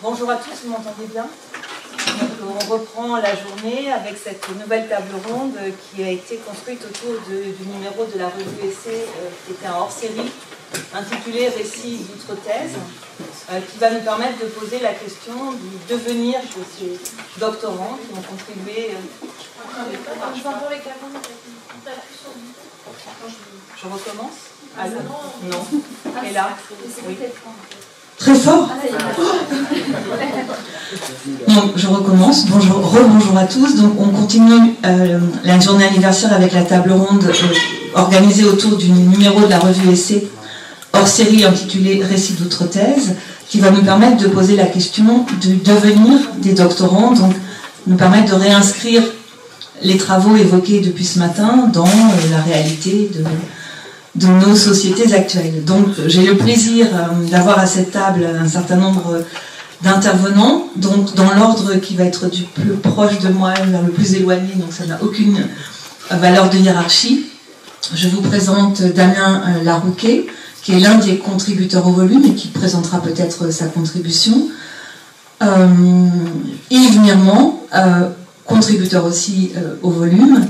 Bonjour à tous, vous m'entendez bien? Donc, on reprend la journée avec cette nouvelle table ronde qui a été construite autour du numéro de la revue Essai qui était un hors-série intitulé Récits d'outre-thèse qui va nous permettre de poser la question du devenir de ces doctorants qui ont contribué. Je recommence? Alors, non. Et là? Oui. Très fort. Donc, je recommence. Rebonjour à tous. Donc, on continue la journée anniversaire avec la table ronde organisée autour du numéro de la revue Essai hors série intitulé Récits d'outre-thèse, qui va nous permettre de poser la question du devenir des doctorants, donc nous permettre de réinscrire les travaux évoqués depuis ce matin dans la réalité de nos sociétés actuelles. Donc j'ai le plaisir d'avoir à cette table un certain nombre d'intervenants, donc dans l'ordre qui va être du plus proche de moi vers le plus éloigné, donc ça n'a aucune valeur de hiérarchie. Je vous présente Damien Larouquet, qui est l'un des contributeurs au volume et qui présentera peut-être sa contribution. Yves Mirmand, contributeur aussi au volume.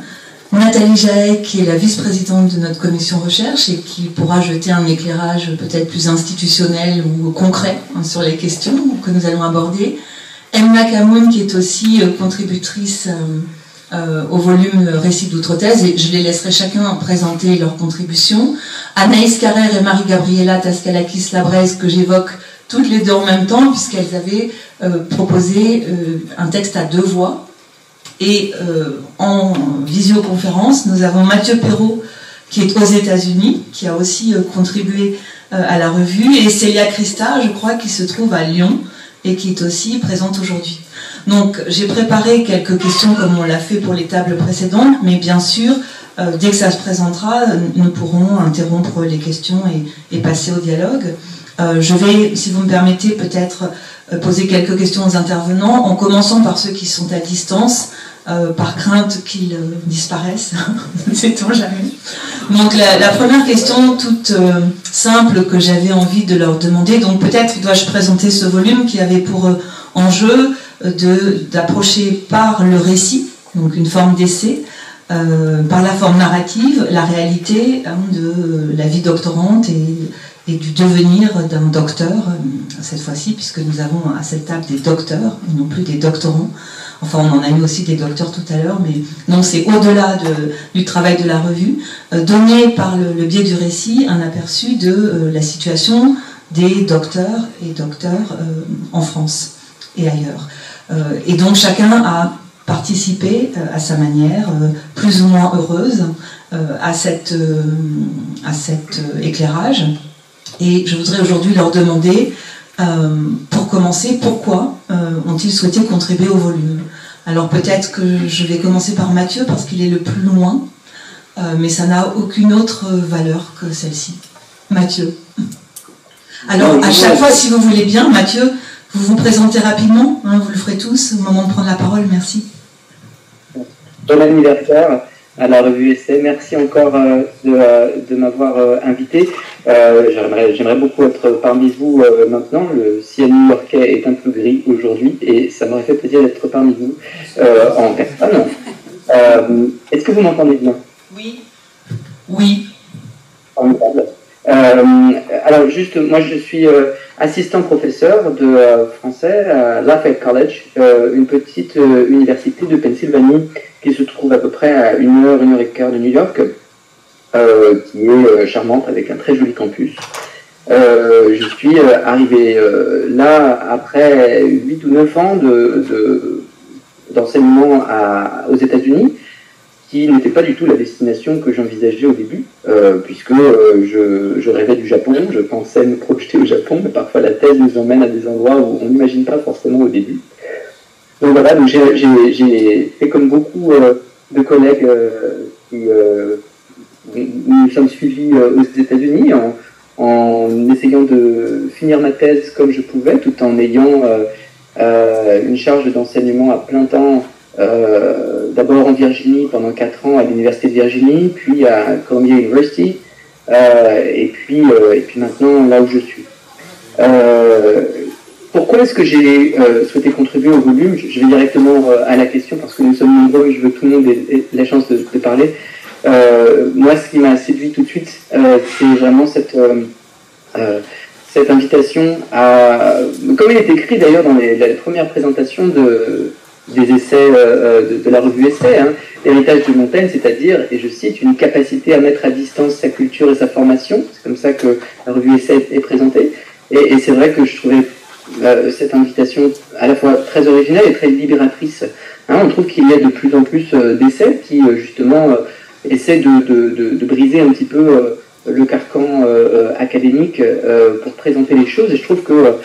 Nathalie Jaët, qui est la vice-présidente de notre commission recherche et qui pourra jeter un éclairage peut-être plus institutionnel ou concret sur les questions que nous allons aborder. Emma Camoun, qui est aussi contributrice au volume Récits d'outre-thèse, et je les laisserai chacun présenter leur contribution. Anaïs Carrère et Marie-Gabriela Tascalakis-Labraise, que j'évoque toutes les deux en même temps, puisqu'elles avaient proposé un texte à deux voix. Et en visioconférence, nous avons Mathieu Perrault, qui est aux États-Unis, qui a aussi contribué à la revue, et Célia Christa, je crois, qui se trouve à Lyon, et qui est aussi présente aujourd'hui. Donc, j'ai préparé quelques questions comme on l'a fait pour les tables précédentes, mais bien sûr, dès que ça se présentera, nous pourrons interrompre les questions et passer au dialogue. Je vais, si vous me permettez, peut-être poser quelques questions aux intervenants, en commençant par ceux qui sont à distance, par crainte qu'ils disparaissent, ne sait-on jamais. Donc la première question toute simple que j'avais envie de leur demander, donc peut-être dois-je présenter ce volume qui avait pour enjeu d'approcher par le récit, donc une forme d'essai, par la forme narrative, la réalité de la vie doctorante et du devenir d'un docteur, cette fois-ci, puisque nous avons à cette table des docteurs, et non plus des doctorants. Enfin, on en a eu aussi des docteurs tout à l'heure, mais non, c'est au-delà du travail de la revue, donner par le biais du récit un aperçu de la situation des docteurs et docteurs en France et ailleurs. Et donc chacun a participé à sa manière, plus ou moins heureuse, à cet éclairage. Et je voudrais aujourd'hui leur demander, pour commencer, pourquoi ont-ils souhaité contribuer au volume? Alors peut-être que je vais commencer par Mathieu, parce qu'il est le plus loin, mais ça n'a aucune autre valeur que celle-ci. Mathieu. Alors, à chaque fois, si vous voulez bien, Mathieu, vous vous présentez rapidement, vous le ferez tous au moment de prendre la parole, merci. Bon anniversaire à la revue Essai, merci encore de m'avoir invité. J'aimerais beaucoup être parmi vous maintenant. Le ciel new-yorkais est un peu gris aujourd'hui et ça m'aurait fait plaisir d'être parmi vous en personne. Est-ce que vous m'entendez bien? Oui. Oui. Formidable. Alors juste, moi je suis assistant professeur de français à Lafayette College, une petite université de Pennsylvanie qui se trouve à peu près à 1h de New York, qui est charmante avec un très joli campus. Je suis arrivé là après 8 ou 9 ans d'enseignement aux États-Unis, qui n'était pas du tout la destination que j'envisageais au début, puisque je rêvais du Japon, je pensais me projeter au Japon, mais parfois la thèse nous emmène à des endroits où on n'imagine pas forcément au début. Donc voilà, donc j'ai fait comme beaucoup de collègues qui nous sommes suivis aux États-Unis en essayant de finir ma thèse comme je pouvais, tout en ayant une charge d'enseignement à plein temps, d'abord en Virginie pendant 4 ans à l'Université de Virginie, puis à Columbia University, et puis maintenant là où je suis. pourquoi est-ce que j'ai souhaité contribuer au volume? Je vais directement à la question parce que nous sommes nombreux et je veux que tout le monde ait la chance de parler. Moi, ce qui m'a séduit tout de suite, c'est vraiment cette invitation à, comme il est écrit d'ailleurs dans la première présentation des essais de la revue Essai, hein, l'héritage de Montaigne, c'est-à-dire, et je cite, une capacité à mettre à distance sa culture et sa formation. C'est comme ça que la revue Essai est présentée. Et c'est vrai que je trouvais cette invitation à la fois très originale et très libératrice. Hein, on trouve qu'il y a de plus en plus d'essais qui, justement, essaient de briser un petit peu le carcan académique pour présenter les choses. Et je trouve que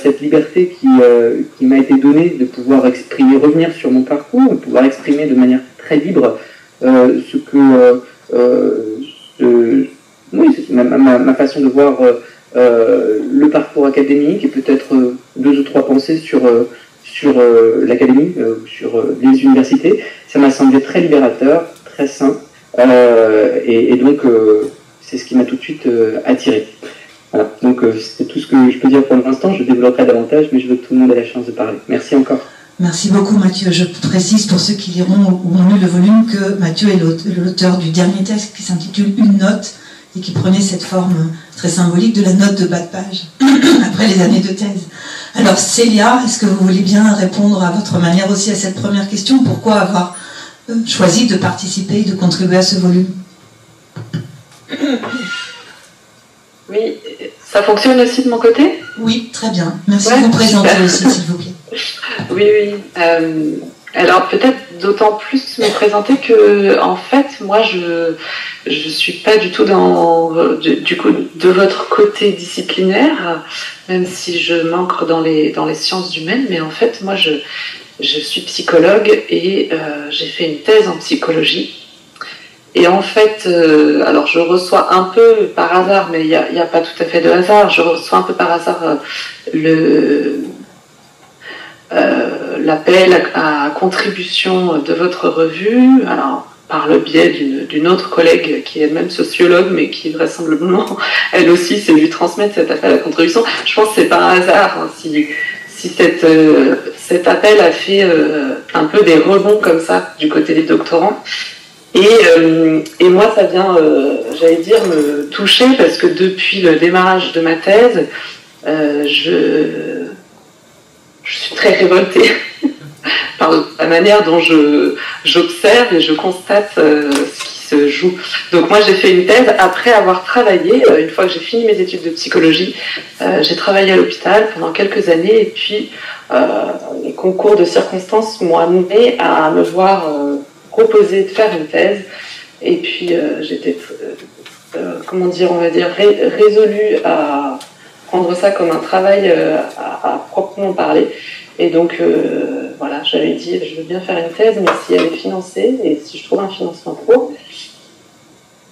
cette liberté qui m'a été donnée de pouvoir exprimer, revenir sur mon parcours, de pouvoir exprimer de manière très libre ce que ma façon de voir le parcours académique et peut-être deux ou trois pensées sur l'académie, sur les universités, ça m'a semblé très libérateur, très sain, et donc c'est ce qui m'a tout de suite attiré. Voilà. Donc c'est tout ce que je peux dire pour l'instant, je développerai davantage, mais je veux que tout le monde ait la chance de parler. Merci encore. Merci beaucoup Mathieu. Je précise pour ceux qui liront ou ont lu le volume que Mathieu est l'auteur du dernier texte qui s'intitule Une note et qui prenait cette forme très symbolique de la note de bas de page après les années de thèse. Alors Célia, est-ce que vous voulez bien répondre à votre manière aussi à cette première question? Pourquoi avoir choisi de participer, de contribuer à ce volume? Oui, ça fonctionne aussi de mon côté? Oui, très bien. Merci de vous présenter aussi, s'il vous plaît. Oui. Alors peut-être d'autant plus me présenter que, en fait, moi, je suis pas du tout du coup de votre côté disciplinaire, même si je m'ancre dans les sciences humaines. Mais en fait, moi, je suis psychologue et j'ai fait une thèse en psychologie. Et en fait, alors je reçois un peu par hasard, mais il y a pas tout à fait de hasard, je reçois un peu par hasard l'appel à contribution de votre revue, alors par le biais d'une autre collègue qui est elle-même sociologue, mais qui vraisemblablement, elle aussi, s'est vue transmettre cet appel à contribution. Je pense que c'est par hasard, hein, si cet appel a fait un peu des rebonds comme ça du côté des doctorants. Et moi, ça vient, j'allais dire, me toucher parce que depuis le démarrage de ma thèse, je suis très révoltée par la manière dont j'observe et je constate ce qui se joue. Donc moi, j'ai fait une thèse après avoir travaillé, une fois que j'ai fini mes études de psychologie, j'ai travaillé à l'hôpital pendant quelques années et puis les concours de circonstances m'ont amené à me voir proposer de faire une thèse et puis j'étais comment dire, on va dire résolue à prendre ça comme un travail à proprement parler et donc voilà, j'avais dit je veux bien faire une thèse mais si elle est financée et si je trouve un financement pour.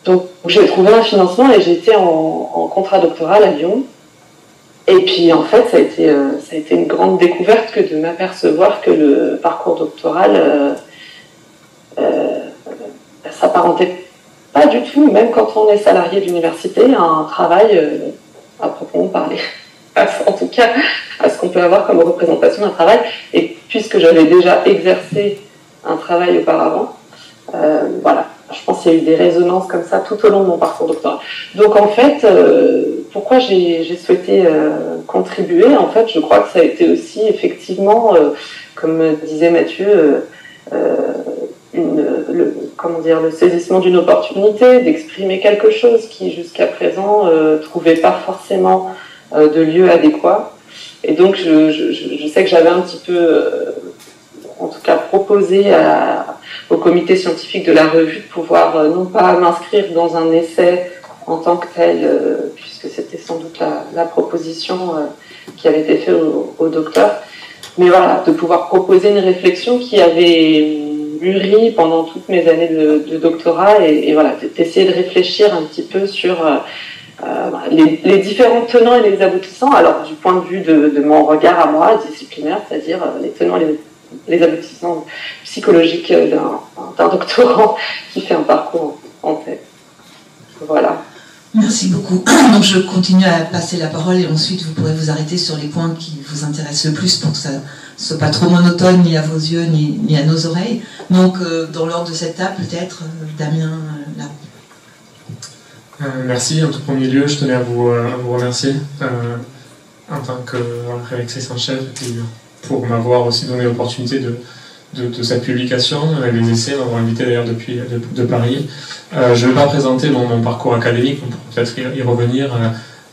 Donc j'ai trouvé un financement et j'étais en contrat doctoral à Lyon. Et puis en fait ça a été une grande découverte que de m'apercevoir que le parcours doctoral s'apparentait pas du tout, même quand on est salarié d'université, à un travail à proprement parler. En tout cas, à ce qu'on peut avoir comme représentation d'un travail. Et puisque j'avais déjà exercé un travail auparavant, voilà, je pense qu'il y a eu des résonances comme ça tout au long de mon parcours doctoral. Donc en fait, pourquoi j'ai souhaité contribuer? En fait, je crois que ça a été aussi effectivement, comme disait Mathieu, le saisissement d'une opportunité, d'exprimer quelque chose qui jusqu'à présent trouvait pas forcément de lieu adéquat. Et donc je sais que j'avais un petit peu, en tout cas proposé au comité scientifique de la revue de pouvoir non pas m'inscrire dans un essai en tant que tel, puisque c'était sans doute la proposition qui avait été faite au docteur, mais voilà, de pouvoir proposer une réflexion qui avait mûri pendant toutes mes années de doctorat et voilà, d'essayer de réfléchir un petit peu sur les différents tenants et les aboutissants, alors du point de vue de mon regard à moi, disciplinaire, c'est-à-dire les tenants et les aboutissants psychologiques d'un doctorant qui fait un parcours en tête. Voilà. Merci beaucoup. Donc je continue à passer la parole et ensuite vous pourrez vous arrêter sur les points qui vous intéressent le plus pour que ça ne soit pas trop monotone ni à vos yeux ni à nos oreilles. Donc dans l'ordre de cette table, peut-être Damien là. Merci. En tout premier lieu, je tenais à vous remercier en tant que rédactrice en chef et puis, pour m'avoir aussi donné l'opportunité de cette publication, les essais, m'avoir invité d'ailleurs de Paris. Je ne vais pas présenter mon parcours académique, on pourra peut-être y revenir,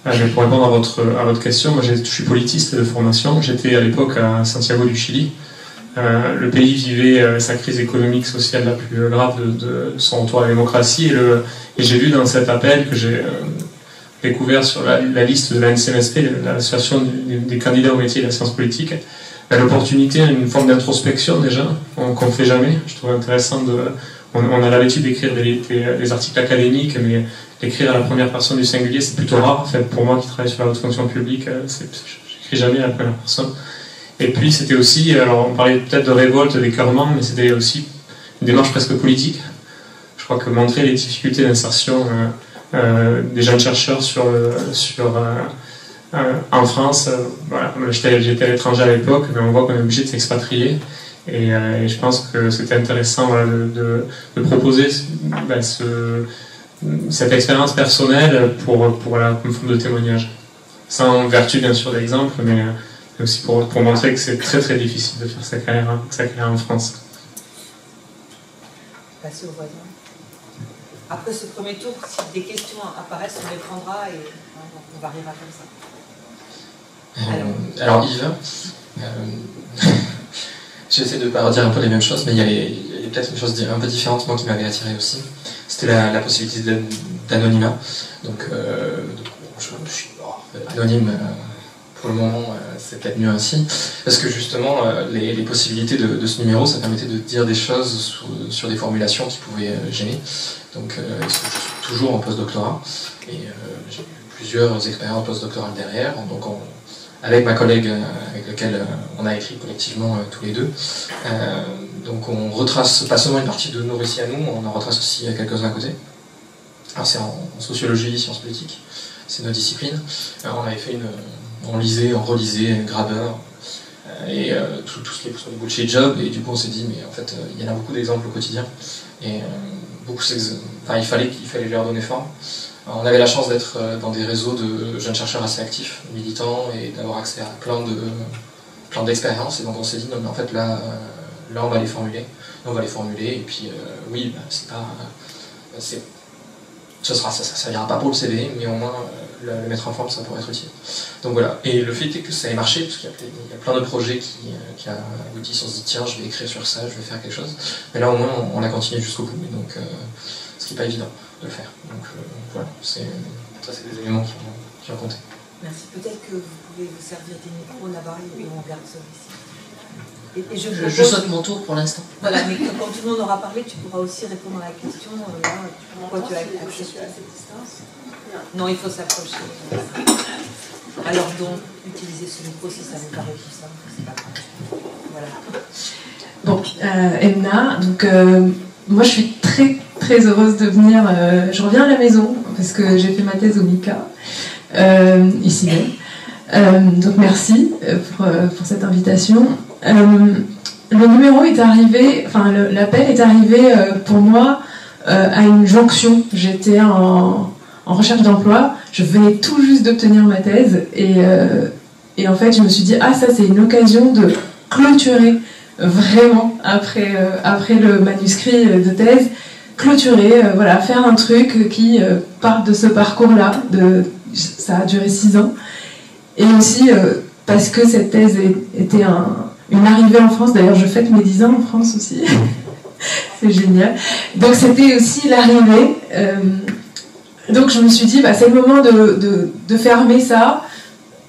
mais pour répondre à votre question, moi je suis politiste de formation, j'étais à l'époque à Santiago du Chili. Le pays vivait sa crise économique, sociale la plus grave de son retour à la démocratie, et j'ai vu dans cet appel que j'ai découvert sur la liste de la NCMSP, l'association des candidats au métier de la science politique, l'opportunité, une forme d'introspection déjà, qu'on ne fait jamais. Je trouve intéressant on a l'habitude d'écrire des articles académiques, mais d'écrire à la première personne du singulier, c'est plutôt rare. En fait, pour moi qui travaille sur la haute fonction publique, je n'écris jamais à la première personne. Et puis c'était aussi, alors on parlait peut-être de révolte, d'écœurement, mais c'était aussi une démarche presque politique. Je crois que montrer les difficultés d'insertion des jeunes chercheurs en France, voilà, j'étais à l'étranger à l'époque, mais on voit qu'on est obligé de s'expatrier. Et je pense que c'était intéressant voilà, de proposer cette expérience personnelle pour comme forme de témoignage. Sans vertu bien sûr d'exemple, mais aussi pour montrer que c'est très très difficile de faire sa carrière en France. Passer au voisin. Après ce premier tour, si des questions apparaissent, on les prendra et on variera comme ça. Alors Yves, j'essaie de ne pas redire un peu les mêmes choses, mais il y a peut-être une chose un peu différente, moi, qui m'avait attiré aussi. C'était la possibilité d'anonymat. Donc je suis anonyme pour le moment, c'est peut-être mieux ainsi. Parce que justement, les possibilités de ce numéro, ça permettait de dire des choses sur des formulations qui pouvaient gêner. Donc je suis toujours en post-doctorat, et j'ai eu plusieurs expériences post-doctorales derrière. Donc avec ma collègue avec laquelle on a écrit collectivement tous les deux. Donc on retrace pas seulement une partie de nos récits à nous, on en retrace aussi quelques-uns à côté. Alors c'est en sociologie, sciences politiques, c'est nos disciplines. On avait fait on lisait, on relisait Graeber, et tout ce qui est sur les bullshit jobs, et du coup on s'est dit, mais en fait il y en a beaucoup d'exemples au quotidien, et il fallait leur donner forme. On avait la chance d'être dans des réseaux de jeunes chercheurs assez actifs, militants, et d'avoir accès à plein d'expériences. Et donc on s'est dit, non mais en fait là on va les formuler. Et puis oui, ça servira pas pour le CV, mais au moins le mettre en forme, ça pourrait être utile. Donc voilà. Et le fait est que ça ait marché, parce qu'il y a plein de projets qui aboutissent, on se dit tiens, je vais écrire sur ça, je vais faire quelque chose. Mais là au moins on a continué jusqu'au bout, et donc ce qui n'est pas évident de le faire. Donc voilà, ça c'est des éléments qui ont compté. Merci. Peut-être que vous pouvez vous servir des micros là-bas et on garde ça ici. Et je saute mon tour pour l'instant. Voilà, mais quand tout le monde aura parlé, tu pourras aussi répondre à la question. Pourquoi tu as accepté à cette distance? Non, il faut s'approcher. Alors donc, utilisez ce micro si ça vous paraît plus simple, c'est pas grave. Voilà. Bon, Emna, donc moi je suis très très heureuse de venir. Je reviens à la maison parce que j'ai fait ma thèse au MICA, ici même. Donc merci pour cette invitation. Le numéro est arrivé, enfin l'appel est arrivé pour moi à une jonction. J'étais en recherche d'emploi, je venais tout juste d'obtenir ma thèse et en fait je me suis dit ça c'est une occasion de clôturer vraiment après le manuscrit de thèse, clôturer, faire un truc qui part de ce parcours-là. Ça a duré 6 ans. Et aussi parce que cette thèse était une arrivée en France. D'ailleurs, je fête mes 10 ans en France aussi. C'est génial. Donc c'était aussi l'arrivée. Donc je me suis dit, c'est le moment de fermer ça.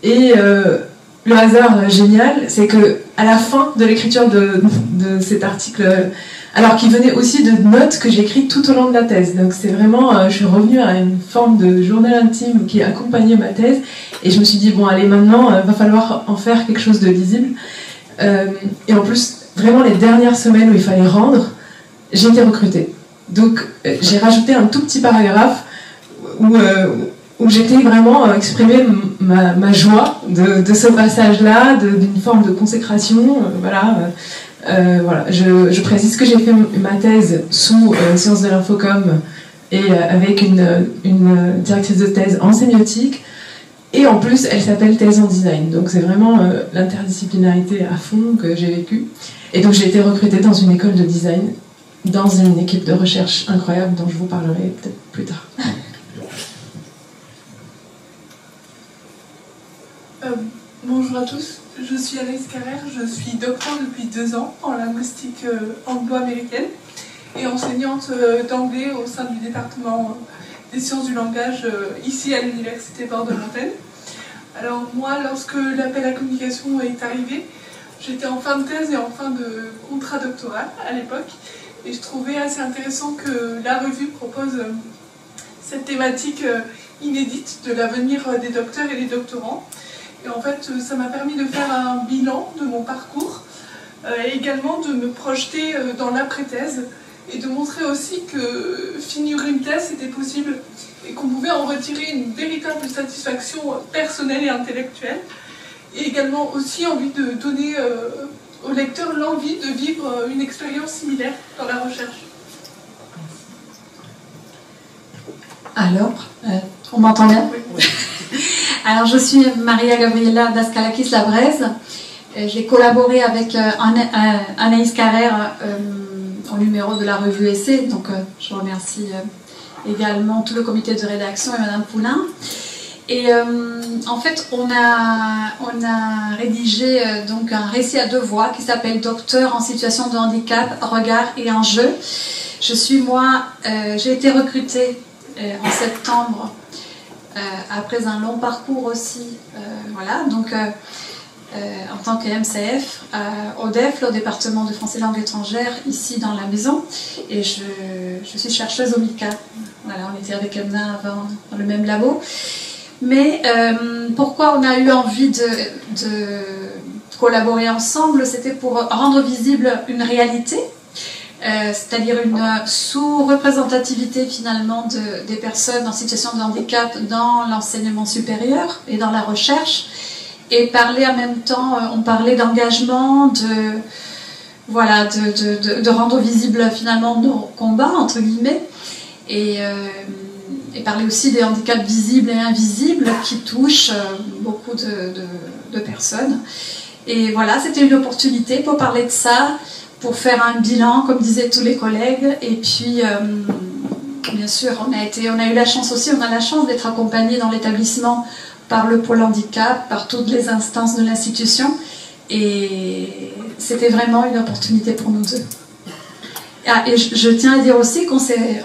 Et le hasard génial, c'est que à la fin de l'écriture de cet article, alors qu'il venait aussi de notes que j'ai écrites tout au long de la thèse. Donc c'est vraiment, je suis revenue à une forme de journal intime qui accompagnait ma thèse. Et je me suis dit, bon allez, maintenant, va falloir en faire quelque chose de lisible. Et en plus, vraiment les dernières semaines où il fallait rendre, j'ai été recrutée. Donc j'ai rajouté un tout petit paragraphe où j'étais vraiment exprimer ma joie de ce passage-là, d'une forme de consécration. Voilà, je précise que j'ai fait ma thèse sous sciences de l'infocom et avec une directrice de thèse en sémiotique. Et en plus, elle s'appelle thèse en design. Donc c'est vraiment l'interdisciplinarité à fond que j'ai vécue. Et donc j'ai été recrutée dans une école de design, dans une équipe de recherche incroyable dont je vous parlerai peut-être plus tard. Bonjour à tous, je suis Anaïs Carrère, je suis doctorante depuis 2 ans en linguistique anglo-américaine et enseignante d'anglais au sein du département des sciences du langage ici à l'université Bordeaux-Montaigne. Alors moi, lorsque l'appel à communication est arrivé, j'étais en fin de thèse et en fin de contrat doctoral à l'époque et je trouvais assez intéressant que la revue propose cette thématique inédite de l'avenir des docteurs et des doctorants. Et en fait, ça m'a permis de faire un bilan de mon parcours et également de me projeter dans l'après-thèse et de montrer aussi que finir une thèse était possible et qu'on pouvait en retirer une véritable satisfaction personnelle et intellectuelle. Et également aussi envie de donner aux lecteurs l'envie de vivre une expérience similaire dans la recherche. Alors, on m'entend bien? Oui. Alors, je suis Maria Gabriela Daskalakis-Labraise. J'ai collaboré avec Anaïs Carrère au numéro de la revue Essai. Donc, je remercie également tout le comité de rédaction et Madame Poulain. Et en fait, on a rédigé donc un récit à 2 voix qui s'appelle Docteur en situation de handicap, regard et enjeu. J'ai été recrutée en septembre après un long parcours aussi, voilà, donc en tant que MCF au DEF, au département de français langue étrangère, ici dans la maison, et je suis chercheuse au MICA. Voilà, on était avec Emna avant dans le même labo. Mais pourquoi on a eu envie de collaborer ensemble, c'était pour rendre visible une réalité, c'est-à-dire une sous-représentativité finalement des personnes en situation de handicap dans l'enseignement supérieur et dans la recherche, et parler en même temps, on parlait d'engagement, de rendre visible finalement nos combats, entre guillemets, et parler aussi des handicaps visibles et invisibles qui touchent beaucoup de personnes. Et voilà, c'était une opportunité pour parler de ça, pour faire un bilan, comme disaient tous les collègues. Et puis, bien sûr, on a eu la chance aussi, on a la chance d'être accompagnés dans l'établissement par le pôle handicap, par toutes les instances de l'institution. Et c'était vraiment une opportunité pour nous deux. Ah, et je tiens à dire aussi qu'on s'est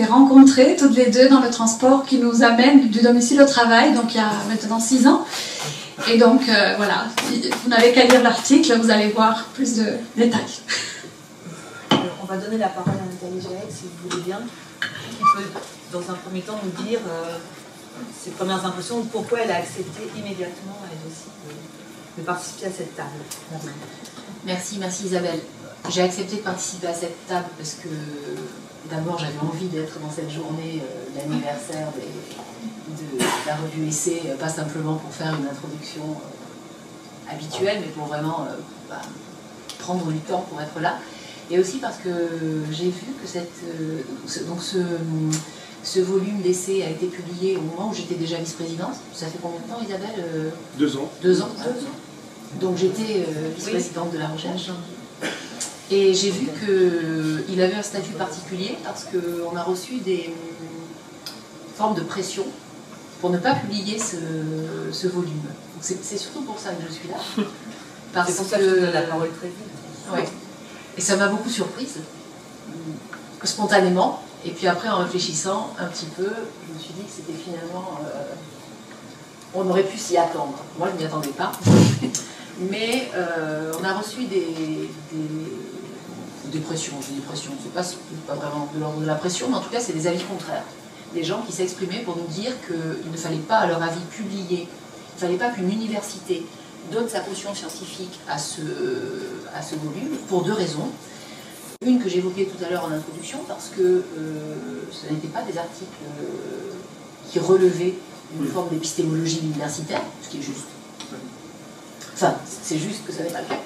rencontrés toutes les deux dans le transport qui nous amène du domicile au travail, donc il y a maintenant 6 ans. Et donc voilà, vous n'avez qu'à lire l'article, vous allez voir plus de détails. On va donner la parole à Nathalie Jaec, si vous voulez bien, qui peut dans un premier temps nous dire ses premières impressions, pourquoi elle a accepté immédiatement, elle aussi, de participer à cette table. Merci Isabelle. J'ai accepté de participer à cette table parce que d'abord j'avais envie d'être dans cette journée d'anniversaire de la revue Essai, pas simplement pour faire une introduction habituelle, mais pour vraiment prendre du temps pour être là. Et aussi parce que j'ai vu que ce volume d'essais a été publié au moment où j'étais déjà vice-présidente. Ça fait combien de temps, Isabelle? 2 ans. 2 ans. Donc j'étais vice-présidente de la recherche. Et j'ai vu qu'il avait un statut particulier parce qu'on a reçu des formes de pression pour ne pas publier ce volume. C'est surtout pour ça que je suis là. C'est pour ça que je donne la parole très vite. Ouais. Et ça m'a beaucoup surprise, spontanément. Et puis après, en réfléchissant un petit peu, je me suis dit que c'était finalement... on aurait pu s'y attendre. Moi, je ne m'y attendais pas. Mais on a reçu des pressions. Je dis pressions, c'est pas vraiment de l'ordre de la pression, mais en tout cas, c'est des avis contraires. Des gens qui s'exprimaient pour nous dire qu'il ne fallait pas, à leur avis, publier. Il ne fallait pas qu'une université donne sa caution scientifique à ce volume, pour 2 raisons. Une que j'évoquais tout à l'heure en introduction, parce que ce n'étaient pas des articles qui relevait une forme d'épistémologie universitaire, ce qui est juste. Enfin, c'est juste que ça n'est pas le cas.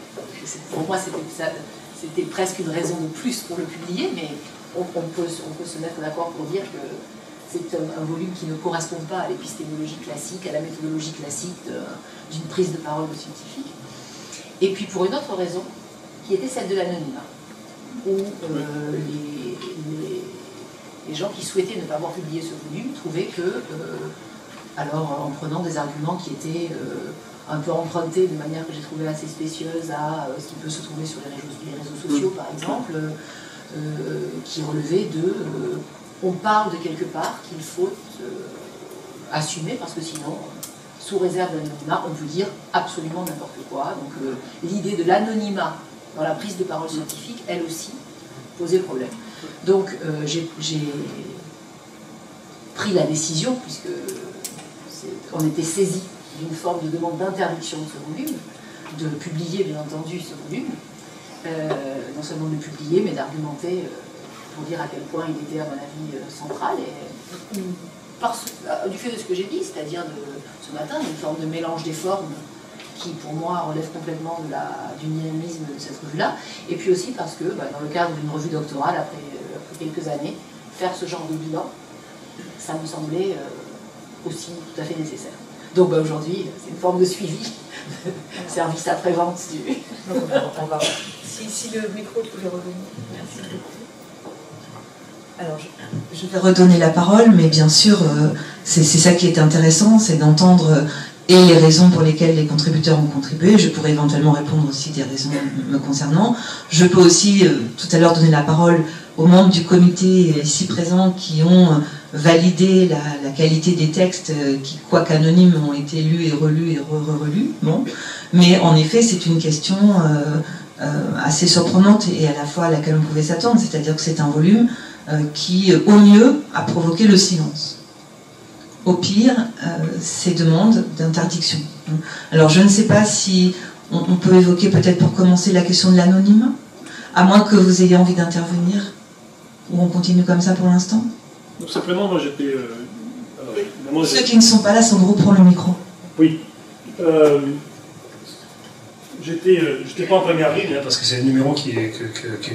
Pour moi, c'était presque une raison de plus pour le publier, mais on peut se mettre d'accord pour dire que c'est un volume qui ne correspond pas à l'épistémologie classique, à la méthodologie classique d'une prise de parole de scientifique. Et puis pour une autre raison, qui était celle de l'anonymat, où les gens qui souhaitaient ne pas voir publier ce volume trouvaient que, alors en prenant des arguments qui étaient un peu empruntés de manière que j'ai trouvé assez spécieuse à ce qui peut se trouver sur les réseaux sociaux par exemple, qui relevait de on parle de quelque part qu'il faut assumer parce que sinon, sous réserve d'anonymat, on peut dire absolument n'importe quoi. Donc l'idée de l'anonymat dans la prise de parole scientifique, elle aussi, posait problème. Donc j'ai pris la décision, puisque on était saisi d'une forme de demande d'interdiction de ce volume, de publier bien entendu ce volume, non seulement de publier, mais d'argumenter pour dire à quel point il était à mon avis central, et du fait de ce que j'ai dit, c'est-à-dire ce matin, une forme de mélange des formes qui pour moi relève complètement du dynamisme de cette revue-là, et puis aussi parce que dans le cadre d'une revue doctorale, après quelques années, faire ce genre de bilan, ça me semblait aussi tout à fait nécessaire. Donc aujourd'hui, c'est une forme de suivi, service après-vente du... On va... Si le micro pouvait revenir. Merci beaucoup. Alors, je vais redonner la parole, mais bien sûr, c'est ça qui est intéressant, c'est d'entendre et les raisons pour lesquelles les contributeurs ont contribué. Je pourrais éventuellement répondre aussi des raisons me concernant. Je peux aussi, tout à l'heure, donner la parole aux membres du comité ici présents qui ont validé la qualité des textes qui, quoique anonymes, ont été lus et relus et relus. Bon. Mais en effet, c'est une question assez surprenante et à la fois à laquelle on pouvait s'attendre, c'est-à-dire que c'est un volume qui, au mieux, a provoqué le silence. Au pire, ces demandes d'interdiction. Alors, je ne sais pas si on peut évoquer peut-être pour commencer la question de l'anonymat, à moins que vous ayez envie d'intervenir, ou on continue comme ça pour l'instant. Donc simplement, moi j'étais... Ceux qui ne sont pas là sont gros pour le micro. Oui. J'étais pas en première ligne, parce que c'est le numéro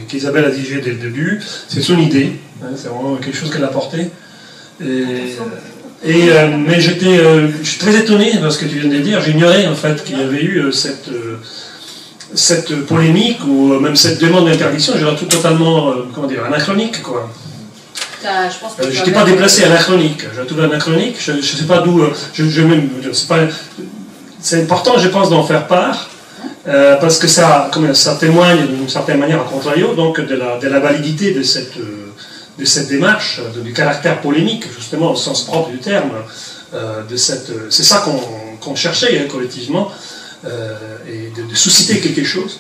qu'Isabelle a dirigé dès le début. C'est son idée, c'est vraiment quelque chose qu'elle a porté. Mais je suis très étonné parce que tu viens de le dire, j'ignorais en fait qu'il y avait eu cette polémique ou même cette demande d'interdiction. Je la trouve totalement, anachronique, quoi. Je n'étais pas déplacé, anachronique. Je la trouve anachronique. Je ne sais pas d'où. C'est important, je pense, d'en faire part. Parce que ça témoigne d'une certaine manière, à contrario, donc de la validité de cette démarche, du caractère polémique, justement au sens propre du terme, c'est ça qu'on cherchait collectivement, et de susciter quelque chose.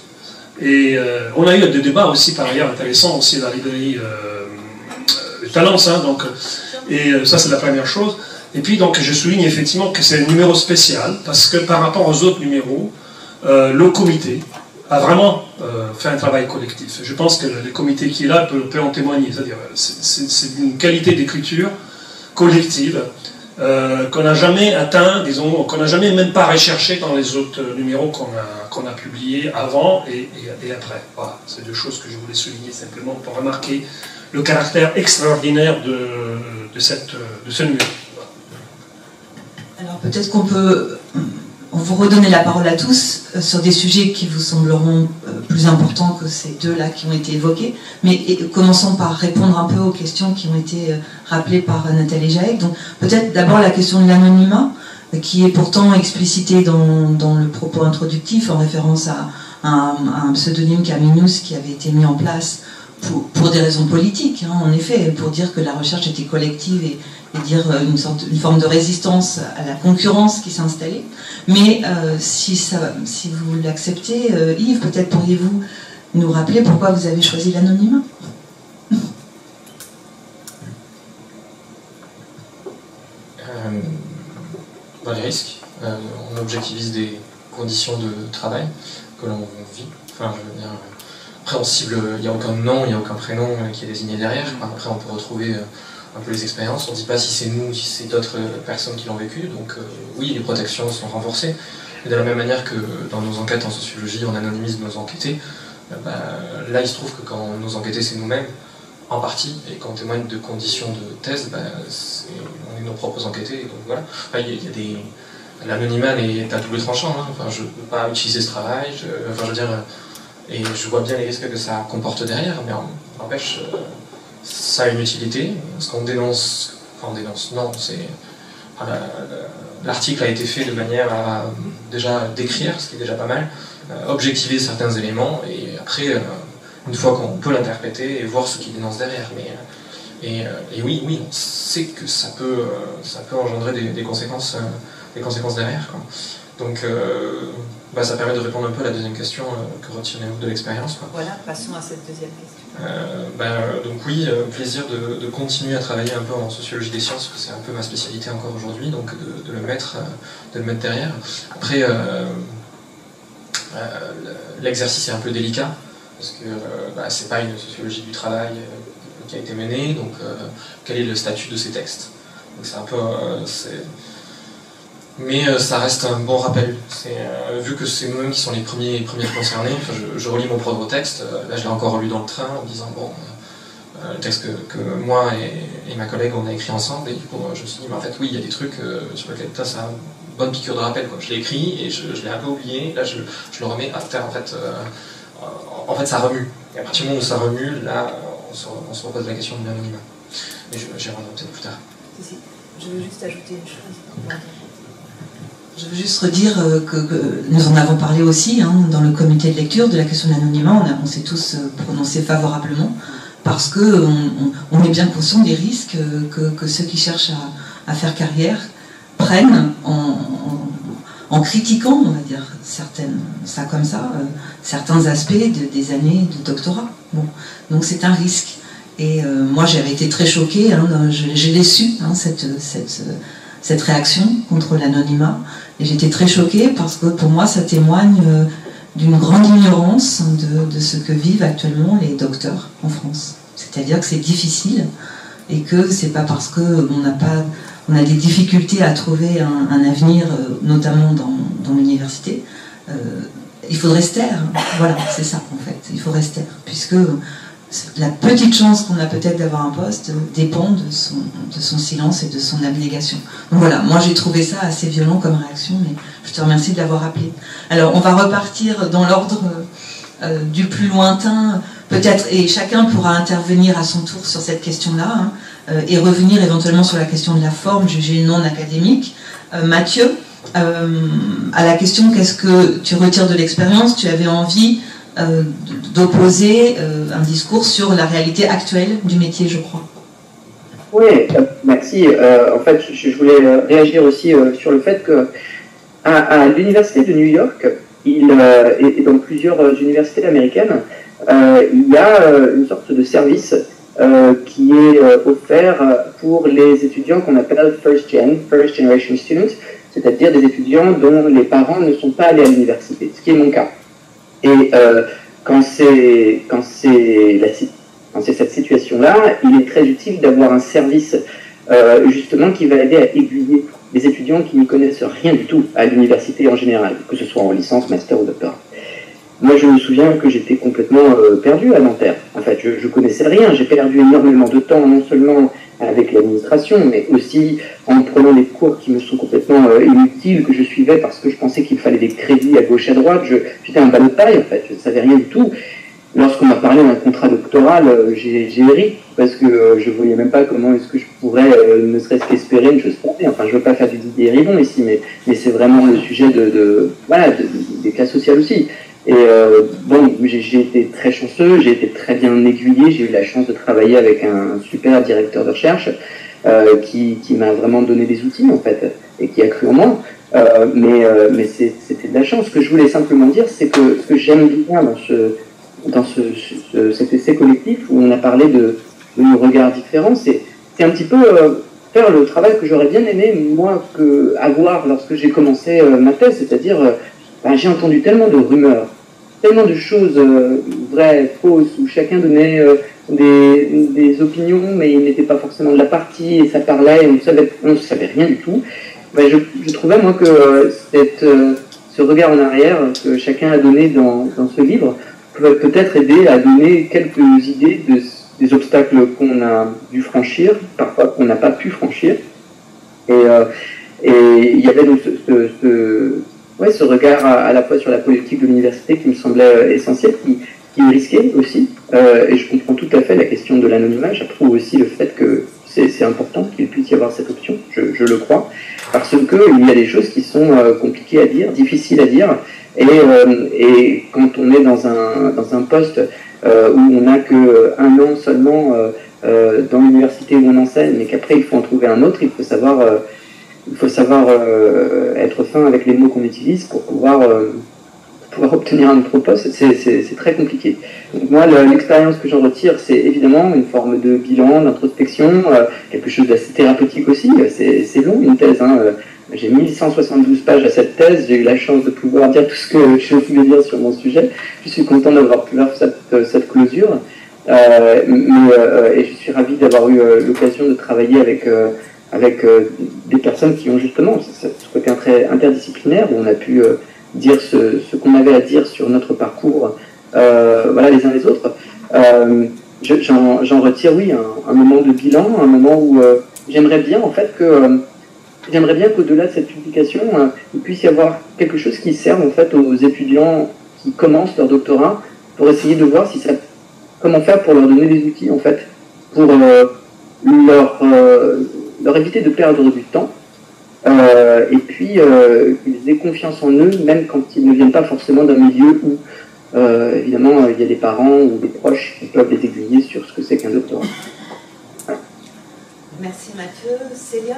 Et on a eu des débats aussi par ailleurs intéressants aussi à la librairie Talence, et ça c'est la première chose. Et puis donc je souligne effectivement que c'est un numéro spécial, parce que par rapport aux autres numéros, le comité a vraiment fait un travail collectif. Je pense que le comité qui est là peut en témoigner. C'est-à-dire, c'est une qualité d'écriture collective qu'on n'a jamais atteint, disons, qu'on n'a jamais même pas recherché dans les autres numéros qu'on a publiés avant et après. Voilà, c'est deux choses que je voulais souligner simplement pour remarquer le caractère extraordinaire de ce numéro. Alors peut-être qu'on peut vous redonner la parole à tous sur des sujets qui vous sembleront plus importants que ces deux-là qui ont été évoqués, mais commençons par répondre un peu aux questions qui ont été rappelées par Nathalie Jaec. Donc peut-être d'abord la question de l'anonymat, qui est pourtant explicitée dans le propos introductif en référence à un pseudonyme Caminus qui avait été mis en place pour des raisons politiques, en effet, pour dire que la recherche était collective et dire une forme de résistance à la concurrence qui s'installait. Mais si vous l'acceptez, Yves, peut-être pourriez-vous nous rappeler pourquoi vous avez choisi l'anonymat ? Les risques. On objectivise des conditions de travail que l'on vit. Enfin, je veux dire, après, on cible, il n'y a aucun nom, il n'y a aucun prénom qui est désigné derrière. Après, on peut retrouver un peu les expériences. On ne dit pas si c'est nous ou si c'est d'autres personnes qui l'ont vécu. Donc oui, les protections sont renforcées. Et de la même manière que dans nos enquêtes en sociologie, on anonymise nos enquêtés, là il se trouve que quand nos enquêtés c'est nous-mêmes, en partie, et quand on témoigne de conditions de thèse, on est nos propres enquêtés. Donc voilà. Enfin, il y a des... L'anonymat est à double tranchant. Hein. Enfin, je ne peux pas utiliser ce travail. Enfin, je veux dire, et je vois bien les risques que ça comporte derrière, mais n'empêche, ça a une utilité. Ce qu'on dénonce, enfin on dénonce, non, c'est... L'article a été fait de manière à déjà décrire, ce qui est déjà pas mal, objectiver certains éléments, et après, une fois qu'on peut l'interpréter, et voir ce qu'il dénonce derrière. Et oui, on sait que ça peut engendrer des conséquences derrière, quoi. Donc, ça permet de répondre un peu à la deuxième question, que retirez-vous de l'expérience, quoi. Voilà, passons à cette deuxième question. Donc oui, plaisir de continuer à travailler un peu en sociologie des sciences, parce que c'est un peu ma spécialité encore aujourd'hui, donc de le mettre derrière. Après, l'exercice est un peu délicat, parce que c'est pas une sociologie du travail qui a été menée, donc quel est le statut de ces textes? Donc c'est un peu... Mais ça reste un bon rappel. Vu que c'est nous-mêmes qui sont les premiers concernés, je relis mon propre texte, là je l'ai encore relu dans le train en me disant, bon, le texte que moi et ma collègue on a écrit ensemble, et du coup je me suis dit, mais en fait oui, il y a des trucs sur lesquels ça a une bonne piqûre de rappel, quoi. Je l'ai écrit et je l'ai un peu oublié, là je le remets à terre, en fait ça remue. Et à partir du moment où ça remue, là on se repose la question de l'anonymat. Mais j'y reviendrai peut-être plus tard. Si, je veux juste ajouter une chose. Je veux juste redire que nous en avons parlé aussi dans le comité de lecture de la question de l'anonymat. On s'est tous prononcés favorablement parce qu'on est bien conscient des risques que ceux qui cherchent à faire carrière prennent en critiquant, on va dire, certains aspects des années de doctorat. Bon. Donc c'est un risque. Et moi j'avais été très choquée, je l'ai su, cette réaction contre l'anonymat. Et j'étais très choquée parce que pour moi ça témoigne d'une grande ignorance de ce que vivent actuellement les docteurs en France. C'est-à-dire que c'est difficile et que c'est pas parce qu'on a des difficultés à trouver un avenir, notamment dans l'université, il faudrait se taire. Voilà, c'est ça en fait, il faudrait se taire, puisque la petite chance qu'on a peut-être d'avoir un poste dépend de son silence et de son abnégation. Donc voilà, moi j'ai trouvé ça assez violent comme réaction, mais je te remercie de l'avoir rappelé. Alors on va repartir dans l'ordre du plus lointain, peut-être, et chacun pourra intervenir à son tour sur cette question-là, et revenir éventuellement sur la question de la forme jugée non académique. Mathieu, à la question qu'est-ce que tu retires de l'expérience, tu avais envie d'opposer un discours sur la réalité actuelle du métier, je crois. Oui, merci. En fait, je voulais réagir aussi sur le fait que à l'université de New York, et dans plusieurs universités américaines, il y a une sorte de service qui est offert pour les étudiants qu'on appelle First Generation Students, c'est-à-dire des étudiants dont les parents ne sont pas allés à l'université, ce qui est mon cas. Et quand c'est cette situation-là, il est très utile d'avoir un service justement qui va aider à aiguiller les étudiants qui n'y connaissent rien du tout à l'université en général, que ce soit en licence, master ou doctorat. Moi, je me souviens que j'étais complètement perdu à Nanterre. En fait, je connaissais rien. J'ai perdu énormément de temps, non seulement avec l'administration, mais aussi en prenant des cours qui me sont complètement inutiles, que je suivais parce que je pensais qu'il fallait des crédits à gauche et à droite. J'étais un bas de taille, en fait. Je ne savais rien du tout. Lorsqu'on m'a parlé d'un contrat doctoral, j'ai ri, parce que je ne voyais même pas comment est-ce que je pourrais, ne serait-ce qu'espérer une chose pareille. Enfin, je ne veux pas faire du Didier Ribon ici, mais c'est vraiment le sujet des classes sociales aussi. Et bon, j'ai été très chanceux, j'ai été très bien aiguillé, j'ai eu la chance de travailler avec un super directeur de recherche qui m'a vraiment donné des outils en fait, et qui a cru en moi. Mais c'était de la chance. Ce que je voulais simplement dire, c'est que ce que j'aime bien dans cet essai collectif où on a parlé de nos regards différents, c'est un petit peu faire le travail que j'aurais bien aimé moi avoir lorsque j'ai commencé ma thèse, c'est-à-dire j'ai entendu tellement de rumeurs tellement de choses vraies, fausses, où chacun donnait des opinions, mais il n'était pas forcément de la partie, et ça parlait, et on ne savait rien du tout. Ben, je trouvais, moi, que ce regard en arrière que chacun a donné dans ce livre pouvait peut-être aider à donner quelques idées des obstacles qu'on a dû franchir, parfois qu'on n'a pas pu franchir. Et il y avait donc ce regard à la fois sur la politique de l'université qui me semblait essentiel, qui est risqué aussi. Et je comprends tout à fait la question de l'anonymat. J'approuve aussi le fait que c'est important qu'il puisse y avoir cette option, je le crois, parce qu'il y a des choses qui sont compliquées à dire, difficiles à dire, et quand on est dans un poste où on n'a qu'un an seulement dans l'université où on enseigne, mais qu'après il faut en trouver un autre, il faut savoir être fin avec les mots qu'on utilise pour pouvoir obtenir un autre poste. C'est très compliqué. Donc moi, l'expérience que j'en retire, c'est évidemment une forme de bilan, d'introspection, quelque chose d'assez thérapeutique aussi. C'est long, une thèse. J'ai 1172 pages à cette thèse. J'ai eu la chance de pouvoir dire tout ce que je pouvais dire sur mon sujet. Je suis content d'avoir pu faire cette closure. Et je suis ravi d'avoir eu l'occasion de travailler avec des personnes qui ont justement ce côté très interdisciplinaire, où on a pu dire ce qu'on avait à dire sur notre parcours, les uns les autres. J'en retire, oui, un moment de bilan, un moment où j'aimerais bien qu'au-delà de cette publication, il puisse y avoir quelque chose qui serve en fait aux étudiants qui commencent leur doctorat, pour essayer de voir comment faire pour leur donner des outils en fait, pour leur éviter de perdre du temps, et puis qu'ils aient confiance en eux, même quand ils ne viennent pas forcément d'un milieu où évidemment il y a des parents ou des proches qui peuvent les aiguiller sur ce que c'est qu'un doctorat. Merci Mathieu. Célia,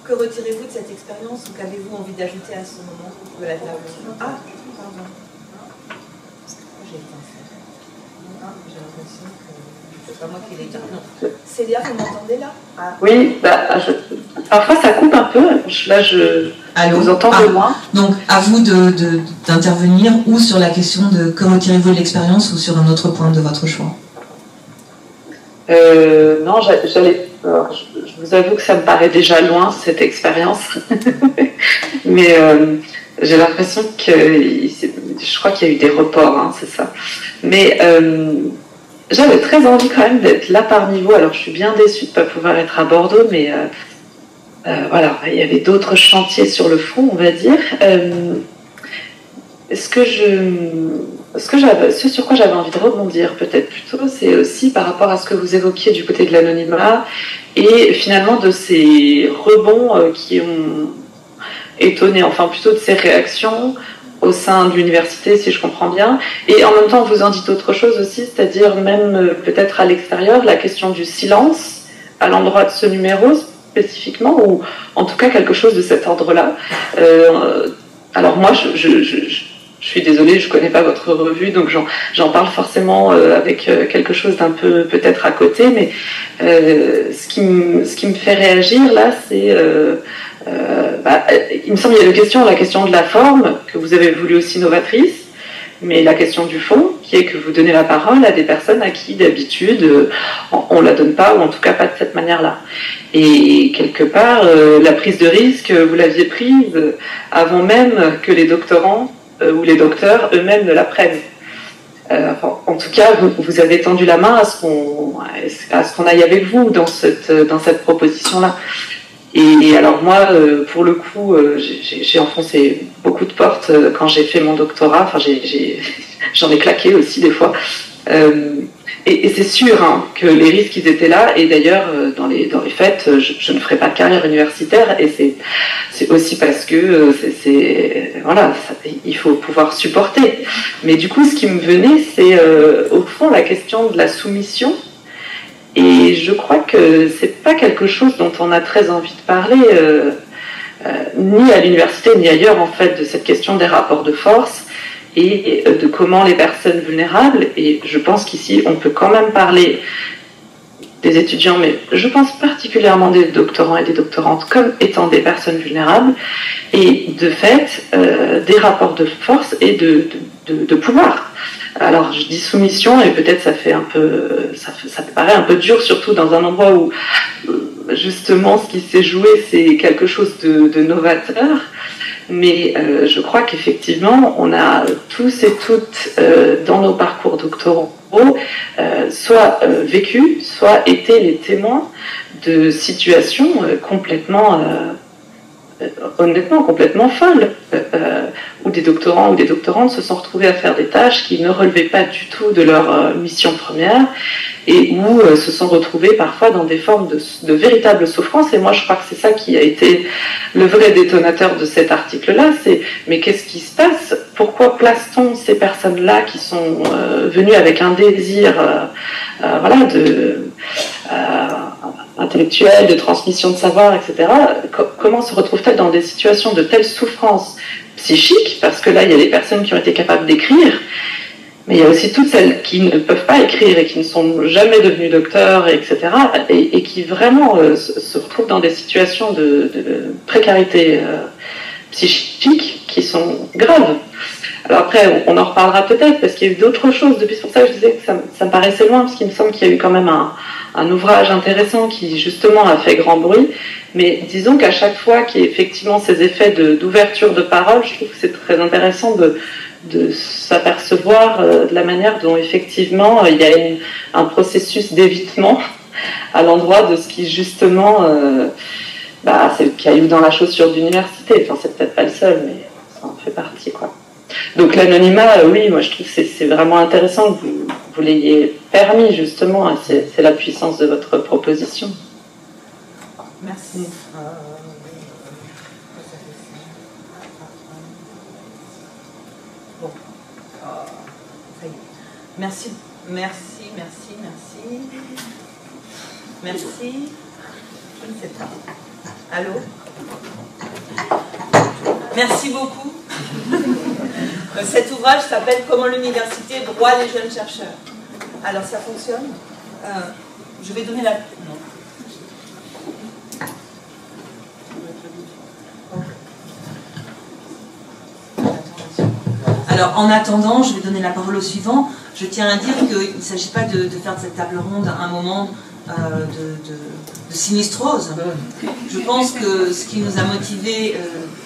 que retirez-vous de cette expérience, ou qu'avez-vous envie d'ajouter à ce moment de la table? Ah, pardon. J'ai l'impression que c'est pas moi qui l'ai dit. Non. Célia, vous m'entendez là? Oui, parfois ça coupe un peu. Là, je vous entends de loin. Donc, à vous d'intervenir ou sur la question de que retirez-vous de l'expérience, ou sur un autre point de votre choix. Non, je vous avoue que ça me paraît déjà loin, cette expérience. Mais j'ai l'impression je crois qu'il y a eu des reports, c'est ça. Mais j'avais très envie quand même d'être là parmi vous. Alors je suis bien déçue de ne pas pouvoir être à Bordeaux, mais voilà, il y avait d'autres chantiers sur le front, on va dire. Ce sur quoi j'avais envie de rebondir peut-être plutôt, c'est aussi par rapport à ce que vous évoquiez du côté de l'anonymat, et finalement de ces rebonds qui ont étonné, enfin plutôt de ces réactions au sein de l'université, si je comprends bien. Et en même temps, vous en dites autre chose aussi, c'est-à-dire même peut-être à l'extérieur, la question du silence à l'endroit de ce numéro spécifiquement, ou en tout cas quelque chose de cet ordre-là. Alors moi, je suis désolée, je ne connais pas votre revue, donc j'en parle forcément avec quelque chose d'un peu peut-être à côté, mais ce qui me fait réagir là, c'est... il me semble qu'il y a la question de la forme, que vous avez voulu aussi novatrice, mais la question du fond, qui est que vous donnez la parole à des personnes à qui d'habitude on ne la donne pas, ou en tout cas pas de cette manière-là. Et quelque part, la prise de risque, vous l'aviez prise avant même que les doctorants ou les docteurs eux-mêmes ne la prennent. En tout cas, vous avez tendu la main à ce qu'on aille avec vous dans cette proposition-là. Et alors moi, pour le coup, j'ai enfoncé beaucoup de portes quand j'ai fait mon doctorat. Enfin, j'en ai claqué aussi des fois. Et c'est sûr que les risques, ils étaient là. Et d'ailleurs, dans les faits, je ne ferai pas de carrière universitaire. Et c'est aussi parce que il faut pouvoir supporter. Mais du coup, ce qui me venait, c'est au fond la question de la soumission. Et je crois que c'est pas quelque chose dont on a très envie de parler, ni à l'université ni ailleurs en fait, de cette question des rapports de force et de comment les personnes vulnérables, et je pense qu'ici on peut quand même parler des étudiants, mais je pense particulièrement des doctorants et des doctorantes comme étant des personnes vulnérables, et de fait, des rapports de force et de pouvoir. Alors, je dis soumission, et peut-être ça paraît un peu dur, surtout dans un endroit où, justement, ce qui s'est joué, c'est quelque chose de novateur. Mais je crois qu'effectivement, on a tous et toutes, dans nos parcours doctoraux, soit vécu, soit été les témoins de situations honnêtement complètement folles, où des doctorants ou des doctorantes se sont retrouvés à faire des tâches qui ne relevaient pas du tout de leur mission première, et où se sont retrouvés parfois dans des formes de véritables souffrances. Et moi, je crois que c'est ça qui a été le vrai détonateur de cet article-là, c'est mais qu'est-ce qui se passe? Pourquoi place-t-on ces personnes-là qui sont venues avec un désir intellectuel, de transmission de savoir, etc. Comment se retrouvent-elles dans des situations de telle souffrance psychique? Parce que là, il y a des personnes qui ont été capables d'écrire, mais il y a aussi toutes celles qui ne peuvent pas écrire et qui ne sont jamais devenues docteurs, etc. Et qui vraiment se retrouvent dans des situations de précarité psychique qui sont graves. Alors après, on en reparlera peut-être, parce qu'il y a eu d'autres choses. Depuis, c'est pour ça que je disais que ça me paraissait loin, parce qu'il me semble qu'il y a eu quand même un ouvrage intéressant qui, justement, a fait grand bruit. Mais disons qu'à chaque fois qu'il y a effectivement ces effets d'ouverture de parole, je trouve que c'est très intéressant de s'apercevoir de la manière dont, effectivement, il y a un processus d'évitement à l'endroit de ce qui, justement, c'est le caillou dans la chaussure d'université. Enfin, c'est peut-être pas le seul, mais ça en fait partie, quoi. Donc l'anonymat, oui, moi je trouve que c'est vraiment intéressant que vous l'ayez permis, justement, et c'est la puissance de votre proposition. Merci. Bon. Ça y est. Merci. Je ne sais pas. Allô? Merci beaucoup. Cet ouvrage s'appelle « Comment l'université broie les jeunes chercheurs ». Alors, ça fonctionne. Je vais donner la... Non. Alors, en attendant, je vais donner la parole au suivant. Je tiens à dire qu'il ne s'agit pas de faire de cette table ronde un moment de sinistrose. Je pense que ce qui nous a motivés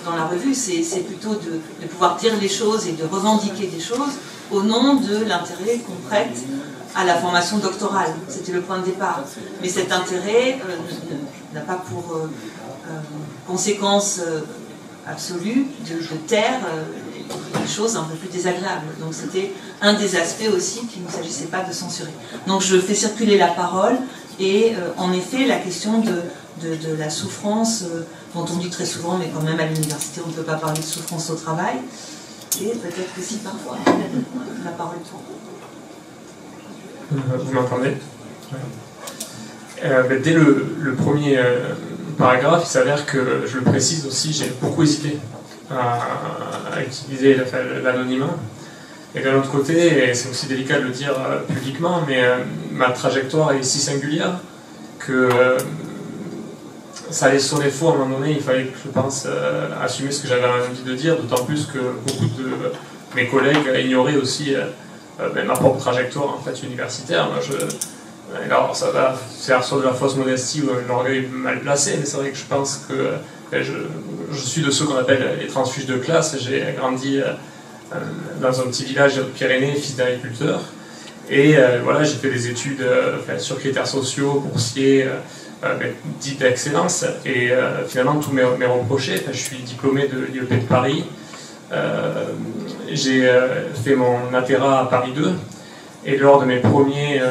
dans la revue, c'est plutôt de pouvoir dire les choses et de revendiquer des choses au nom de l'intérêt qu'on prête à la formation doctorale. C'était le point de départ. Mais cet intérêt n'a pas pour conséquence absolue de taire les choses un peu plus désagréables. Donc c'était un des aspects aussi qu'il ne s'agissait pas de censurer. Donc je fais circuler la parole. Et en effet, la question de la souffrance, dont on dit très souvent, mais quand même à l'université, on ne peut pas parler de souffrance au travail, et peut-être que si parfois, la parole tourne. Vous m'entendez? Dès le premier paragraphe, il s'avère que, je le précise aussi, j'ai beaucoup hésité à utiliser l'anonymat. Et d'un autre côté, et c'est aussi délicat de le dire publiquement, mais ma trajectoire est si singulière que ça allait sonner faux à un moment donné. Il fallait que je pense assumer ce que j'avais envie de dire, d'autant plus que beaucoup de mes collègues ignoraient aussi ma propre trajectoire en fait, universitaire. Moi, alors ça va faire soit de la fausse modestie ou un orgueil mal placé, mais c'est vrai que je pense que je suis de ceux qu'on appelle les transfuges de classe. J'ai grandi dans un petit village de Pyrénées, fils d'agriculteur. Et voilà, j'ai fait des études sur critères sociaux, boursiers, dites d'excellence. Et finalement, tout m'est reproché. Je suis diplômé de l'IEP de Paris. J'ai fait mon ATERA à Paris 2. Et lors de mes premiers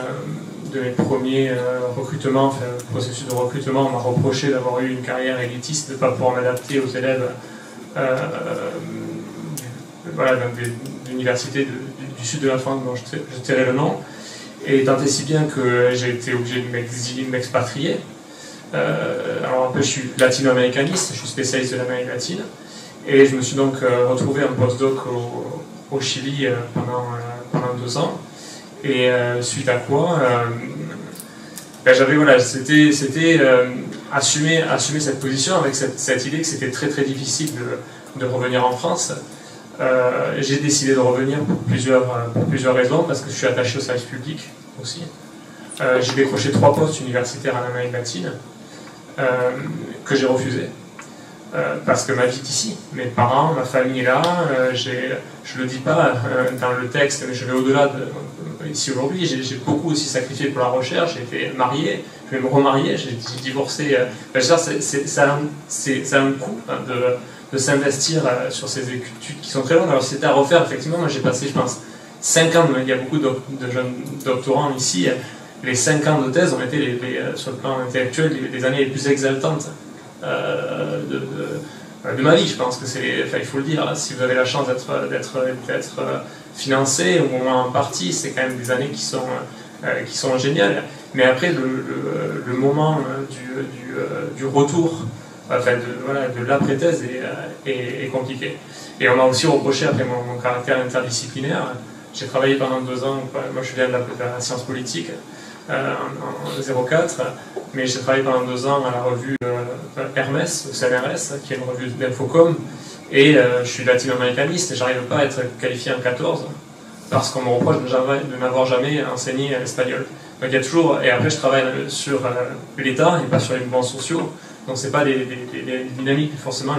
recrutements, processus de recrutement, on m'a reproché d'avoir eu une carrière élitiste, de ne pas pouvoir m'adapter aux élèves de l'université du sud de la France dont je tairai le nom, et tant et si bien que j'ai été obligé de m'exiler, de m'expatrier. Alors un peu, je suis latino-américaniste, je suis spécialiste de l'Amérique latine, et je me suis donc retrouvé en postdoc au Chili pendant 2 ans, et suite à quoi c'était assumer cette position avec cette idée que c'était très très difficile de revenir en France. J'ai décidé de revenir pour plusieurs raisons, parce que je suis attaché au service public aussi. J'ai décroché 3 postes universitaires en Amérique latine que j'ai refusés. Parce que ma vie est ici, mes parents, ma famille est là, je ne le dis pas dans le texte, mais je vais au-delà ici aujourd'hui, j'ai beaucoup aussi sacrifié pour la recherche, j'ai été marié, je vais me remarier, j'ai divorcé, ça a un coût de s'investir sur ces études qui sont très longues. Alors si c'était à refaire, effectivement, moi j'ai passé, je pense, 5 ans, il y a beaucoup de jeunes doctorants ici, les 5 ans de thèse ont été, sur le plan intellectuel, les années les plus exaltantes de ma vie. Je pense que il faut le dire, là, si vous avez la chance d'être financé, au moins en partie, c'est quand même des années qui sont géniales. Mais après, le moment du retour, de l'après-thèse est compliqué. Et on m'a aussi reproché, après mon caractère interdisciplinaire, j'ai travaillé pendant 2 ans, moi je viens de la science politique, en 04, mais j'ai travaillé pendant 2 ans à la revue Hermes, au CNRS, qui est une revue d'Infocom, et je suis latino-américaniste et j'arrive pas à être qualifié en 14 parce qu'on me reproche de n'avoir jamais enseigné l'espagnol. Donc il y a toujours, et après je travaille sur l'État et pas sur les mouvements sociaux, donc c'est pas les dynamiques forcément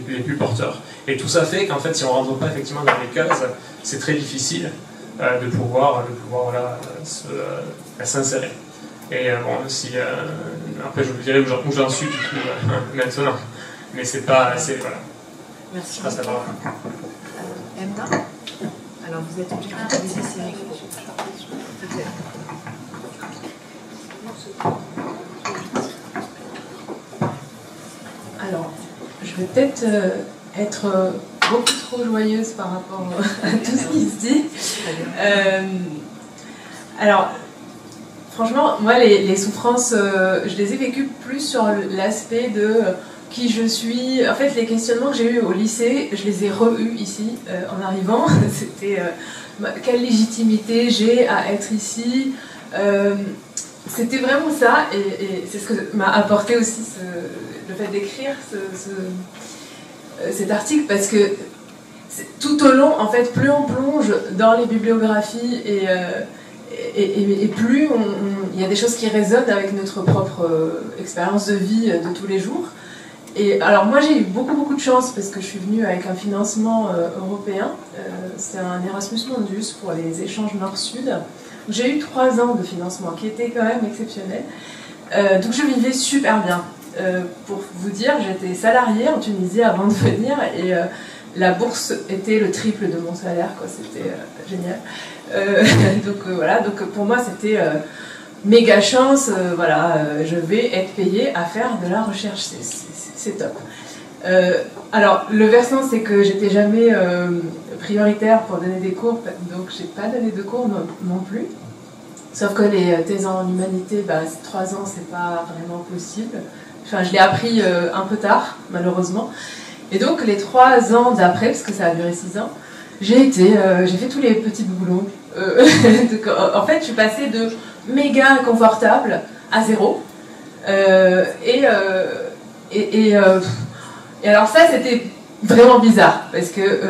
les plus porteurs. Et tout ça fait qu'en fait si on rentre pas effectivement dans les cases, c'est très difficile de pouvoir s'insérer. Et bon, après je vous dirai où j'en suis du coup maintenant. Mais c'est pas assez, voilà. Merci. Je passe la parole. Emna, alors vous êtes obligé d'utiliser ces micros. Alors, je vais peut-être être beaucoup trop joyeuse par rapport à tout ce qui se dit. Alors, franchement, moi, les souffrances, je les ai vécues plus sur l'aspect de qui je suis. En fait, les questionnements que j'ai eus au lycée, je les ai re-eus ici, en arrivant. C'était quelle légitimité j'ai à être ici. C'était vraiment ça, et c'est ce que m'a apporté aussi le fait d'écrire cet article, parce que tout au long, en fait, plus on plonge dans les bibliographies et plus il y a des choses qui résonnent avec notre propre expérience de vie de tous les jours. Et alors moi j'ai eu beaucoup de chance parce que je suis venue avec un financement européen, c'est un Erasmus Mundus pour les échanges Nord-Sud. J'ai eu 3 ans de financement qui était quand même exceptionnel, donc je vivais super bien. Pour vous dire, j'étais salariée en Tunisie avant de venir et la bourse était le triple de mon salaire, quoi. C'était génial. Donc voilà, donc pour moi c'était méga chance, je vais être payée à faire de la recherche, c'est top. Alors le versant c'est que j'étais jamais prioritaire pour donner des cours, donc j'ai pas donné de cours non plus. Sauf que les thèses en humanité, 3 ans c'est pas vraiment possible. Enfin, je l'ai appris un peu tard, malheureusement. Et donc, les 3 ans d'après, parce que ça a duré 6 ans, j'ai fait tous les petits boulots. En fait, je suis passée de méga inconfortable à 0. Et alors ça, c'était vraiment bizarre, parce que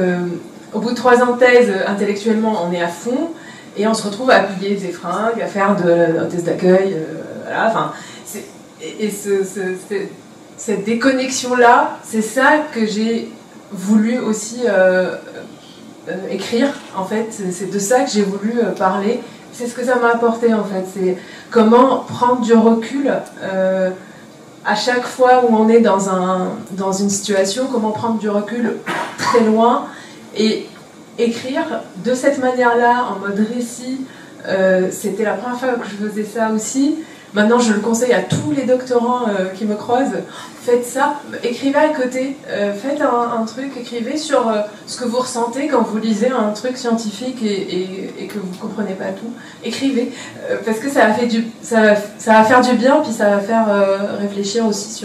au bout de 3 ans de thèse, intellectuellement, on est à fond, et on se retrouve à plier des fringues, à faire de l'hôtesse d'accueil, voilà, enfin... Et cette déconnexion-là, c'est ça que j'ai voulu aussi écrire, en fait. C'est de ça que j'ai voulu parler. C'est ce que ça m'a apporté, en fait. C'est comment prendre du recul à chaque fois où on est dans une situation, comment prendre du recul très loin et écrire de cette manière-là, en mode récit. C'était la première fois que je faisais ça aussi. Maintenant, je le conseille à tous les doctorants qui me croisent. Faites ça, écrivez à côté, faites un truc, écrivez sur ce que vous ressentez quand vous lisez un truc scientifique et que vous ne comprenez pas tout. Écrivez, parce que ça va faire du bien, puis ça va faire réfléchir aussi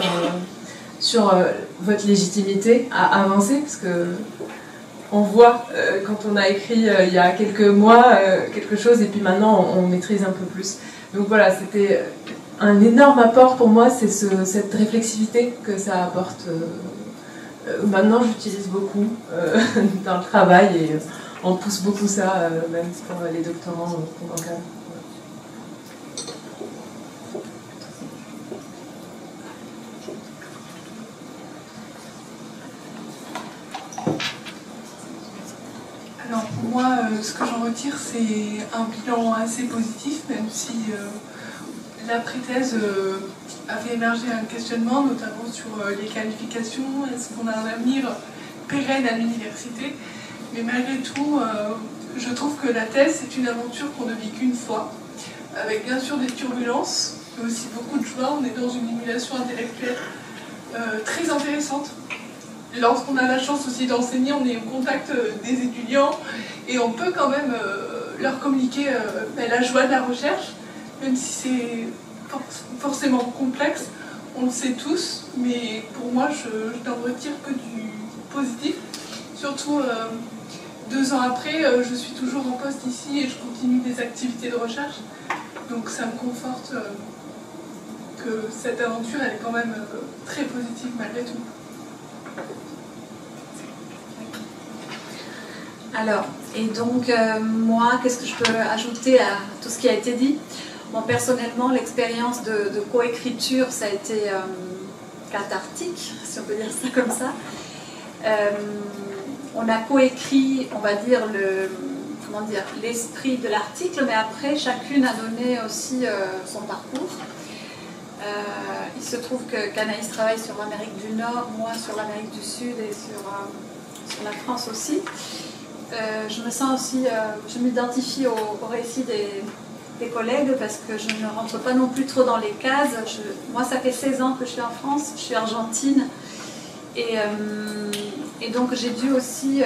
sur votre légitimité à avancer, parce que on voit quand on a écrit il y a quelques mois quelque chose, et puis maintenant on maîtrise un peu plus. Donc voilà, c'était un énorme apport pour moi, c'est cette réflexivité que ça apporte. Maintenant, j'utilise beaucoup dans le travail et on pousse beaucoup ça, même pour les doctorants qu'on encadre. Alors pour moi, ce que j'en retire, c'est un bilan assez positif, même si l'après-thèse avait émergé un questionnement, notamment sur les qualifications, est-ce qu'on a un avenir pérenne à l'université. Mais malgré tout, je trouve que la thèse, c'est une aventure qu'on ne vit qu'une fois, avec bien sûr des turbulences, mais aussi beaucoup de joie. On est dans une émulation intellectuelle très intéressante. Lorsqu'on a la chance aussi d'enseigner, on est au contact des étudiants et on peut quand même leur communiquer la joie de la recherche, même si c'est forcément complexe, on le sait tous, mais pour moi, je n'en retire que du positif. Surtout, 2 ans après, je suis toujours en poste ici et je continue des activités de recherche, donc ça me conforte que cette aventure, elle est quand même très positive malgré tout. Alors, et donc, moi, qu'est-ce que je peux ajouter à tout ce qui a été dit? Bon, personnellement, l'expérience de coécriture, ça a été cathartique, si on peut dire ça comme ça. On a coécrit, on va dire, l'esprit de l'article, mais après, chacune a donné aussi son parcours. Il se trouve qu'Anaïs travaille sur l'Amérique du Nord, moi sur l'Amérique du Sud et sur la France aussi. Je me sens aussi, je m'identifie au récit des collègues parce que je ne rentre pas non plus trop dans les cases. Moi, ça fait 16 ans que je suis en France, je suis argentine et donc j'ai dû aussi,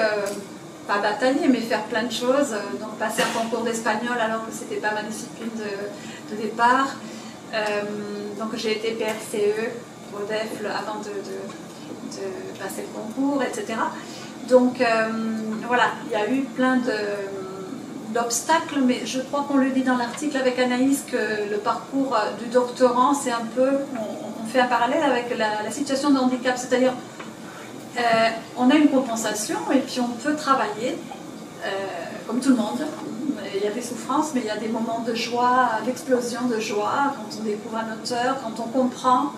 pas batailler, mais faire plein de choses, donc passer un concours d'espagnol alors que c'était pas ma discipline de départ. Donc j'ai été PRCE au DEF avant de passer le concours, etc. Donc voilà, il y a eu plein d'obstacles, mais je crois qu'on le dit dans l'article avec Anaïs que le parcours du doctorant, c'est un peu, on fait un parallèle avec la situation de handicap, c'est-à-dire on a une compensation et puis on peut travailler comme tout le monde. Il y a des souffrances, mais il y a des moments de joie, d'explosion de joie, quand on découvre un auteur, quand on comprend.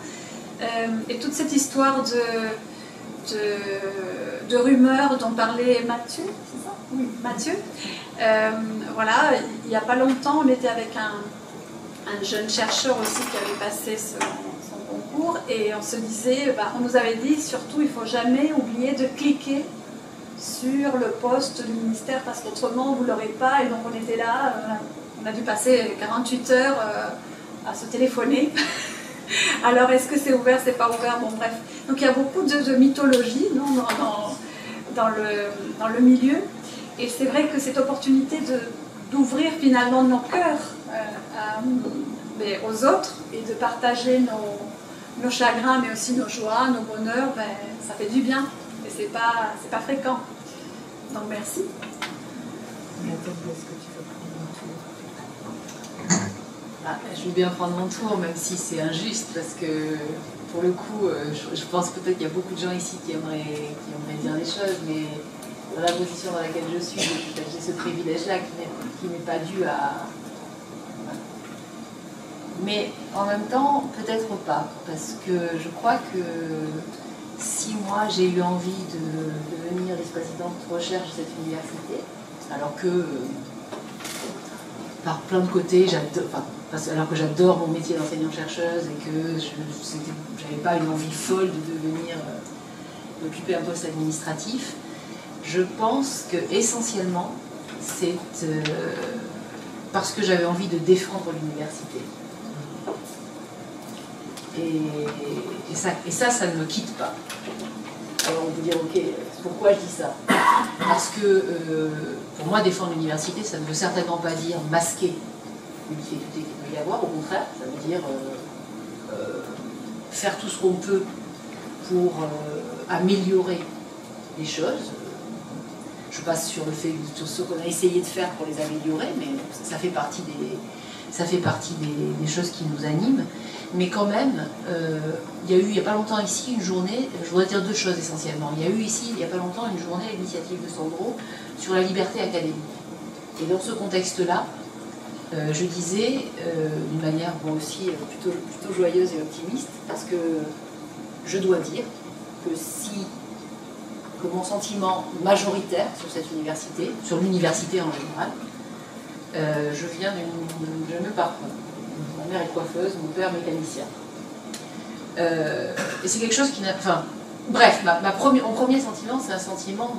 Et toute cette histoire de rumeurs dont parlait Mathieu, c'est ça? Oui, Mathieu. Voilà, il n'y a pas longtemps, on était avec un jeune chercheur aussi qui avait passé son concours et on se disait, on nous avait dit surtout il ne faut jamais oublier de cliquer sur le poste du ministère parce qu'autrement vous ne l'aurez pas. Et donc on était là, on a dû passer 48 heures à se téléphoner. Alors est-ce que c'est ouvert, c'est pas ouvert, bon bref. Donc il y a beaucoup de mythologie non, dans le milieu. Et c'est vrai que cette opportunité d'ouvrir finalement nos cœurs aux autres et de partager nos chagrins mais aussi nos joies, nos bonheurs, ça fait du bien. Et c'est pas fréquent. Donc merci. Je veux bien prendre mon tour, même si c'est injuste, parce que pour le coup, je pense peut-être qu'il y a beaucoup de gens ici qui aimeraient dire des choses, mais dans la position dans laquelle je suis, j'ai ce privilège-là qui n'est pas dû à... Mais en même temps, peut-être pas, parce que je crois que si moi j'ai eu envie de devenir vice-présidente de recherche de cette université, alors que par plein de côtés, alors que j'adore mon métier d'enseignante-chercheuse et que je n'avais pas une envie folle de devenir, d'occuper un poste administratif, je pense que essentiellement c'est parce que j'avais envie de défendre l'université. Et ça ne me quitte pas. Alors on peut dire, ok, pourquoi je dis ça? Parce que pour moi, défendre l'université, ça ne veut certainement pas dire masquer une difficulté qu'il peut y avoir. Au contraire, ça veut dire faire tout ce qu'on peut pour améliorer les choses. Je passe sur ce qu'on a essayé de faire pour les améliorer, mais ça fait partie ça fait partie des choses qui nous animent. Mais quand même, il y a eu, il n'y a pas longtemps ici, une journée, je voudrais dire deux choses essentiellement. Il y a eu ici, il n'y a pas longtemps, une journée à l'initiative de Sandro sur la liberté académique. Et dans ce contexte-là, je disais, d'une manière bon, aussi plutôt joyeuse et optimiste, parce que je dois dire que mon sentiment majoritaire sur cette université, sur l'université en général, je viens d'une jeune parcours. Ma mère est coiffeuse, mon père mécanicien. Et c'est quelque chose qui n'a... Enfin, bref, mon premier sentiment, c'est un sentiment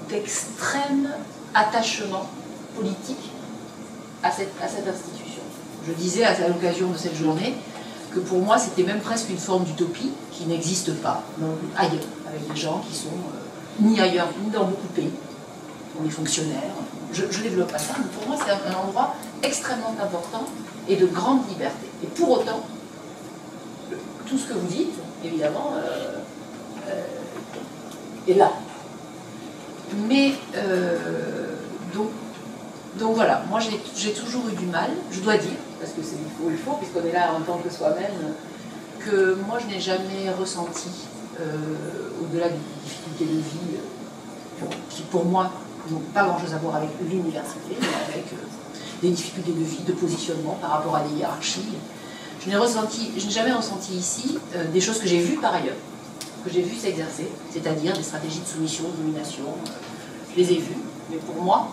d'extrême attachement politique à cette institution. Je disais à l'occasion de cette journée que pour moi, c'était même presque une forme d'utopie qui n'existe pas ailleurs, avec des gens qui sont ni ailleurs, ni dans beaucoup de pays, pour les fonctionnaires. Je développe pas ça, mais pour moi, c'est un endroit extrêmement important et de grande liberté. Et pour autant, tout ce que vous dites, évidemment, est là. Mais, donc voilà, moi j'ai toujours eu du mal, je dois dire, parce que c'est il faut, puisqu'on est là en tant que soi-même, que moi je n'ai jamais ressenti, au-delà des difficultés de vie, qui pour moi n'ont pas grand-chose à voir avec l'université, mais avec des difficultés de vie, de positionnement par rapport à des hiérarchies. Je n'ai jamais ressenti ici des choses que j'ai vues par ailleurs, que j'ai vues s'exercer, c'est-à-dire des stratégies de soumission, de domination. Je les ai vues, mais pour moi,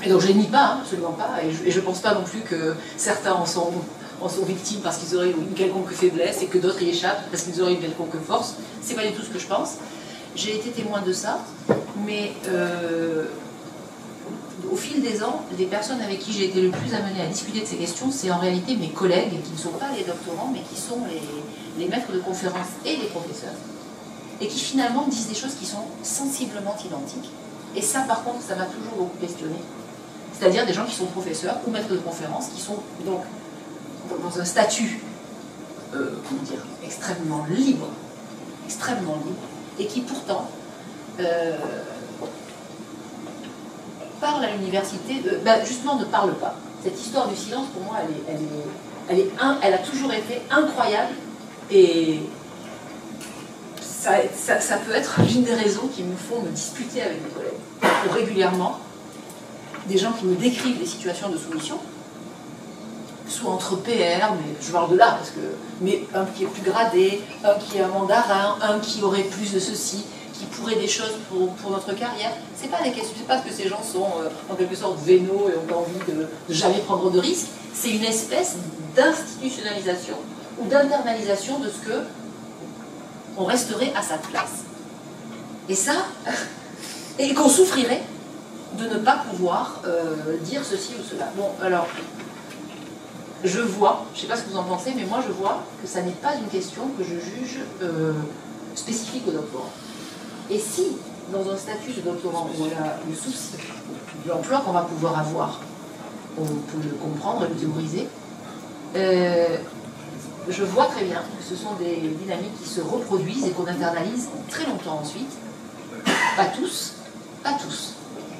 et donc je ne les nie pas, hein, absolument pas, et je ne pense pas non plus que certains en sont victimes parce qu'ils auraient une quelconque faiblesse et que d'autres y échappent parce qu'ils auraient une quelconque force. C'est pas du tout ce que je pense. J'ai été témoin de ça, mais au fil des ans, les personnes avec qui j'ai été le plus amenée à discuter de ces questions, c'est en réalité mes collègues, qui ne sont pas les doctorants, mais qui sont les maîtres de conférences et les professeurs, et qui finalement disent des choses qui sont sensiblement identiques. Et ça, par contre, ça m'a toujours beaucoup questionné. C'est-à-dire des gens qui sont professeurs ou maîtres de conférences, qui sont donc dans un statut, comment dire, extrêmement libre, et qui pourtant parlent à l'université, justement ne parlent pas. Cette histoire du silence, pour moi, elle a toujours été incroyable, et ça peut être l'une des raisons qui me font me disputer avec mes collègues. Ou régulièrement, des gens qui me décrivent des situations de soumission, soit entre PR, mais je parle de là, mais un qui est plus gradé, un qui est un mandarin, un qui aurait plus de ceci, qui pourrait des choses pour notre carrière. C'est pas des questions, c'est pas parce que ces gens sont en quelque sorte vénaux et ont envie de jamais prendre de risques, c'est une espèce d'institutionnalisation ou d'internalisation de ce que on resterait à sa place. Et ça, et qu'on souffrirait de ne pas pouvoir dire ceci ou cela. Bon, alors, je vois, je ne sais pas ce que vous en pensez, mais moi je vois que ça n'est pas une question que je juge spécifique au doctorant. Et si, dans un statut de doctorant où il y a le souci de l'emploi qu'on va pouvoir avoir, on peut le comprendre et le théoriser, je vois très bien que ce sont des dynamiques qui se reproduisent et qu'on internalise très longtemps ensuite. Pas tous,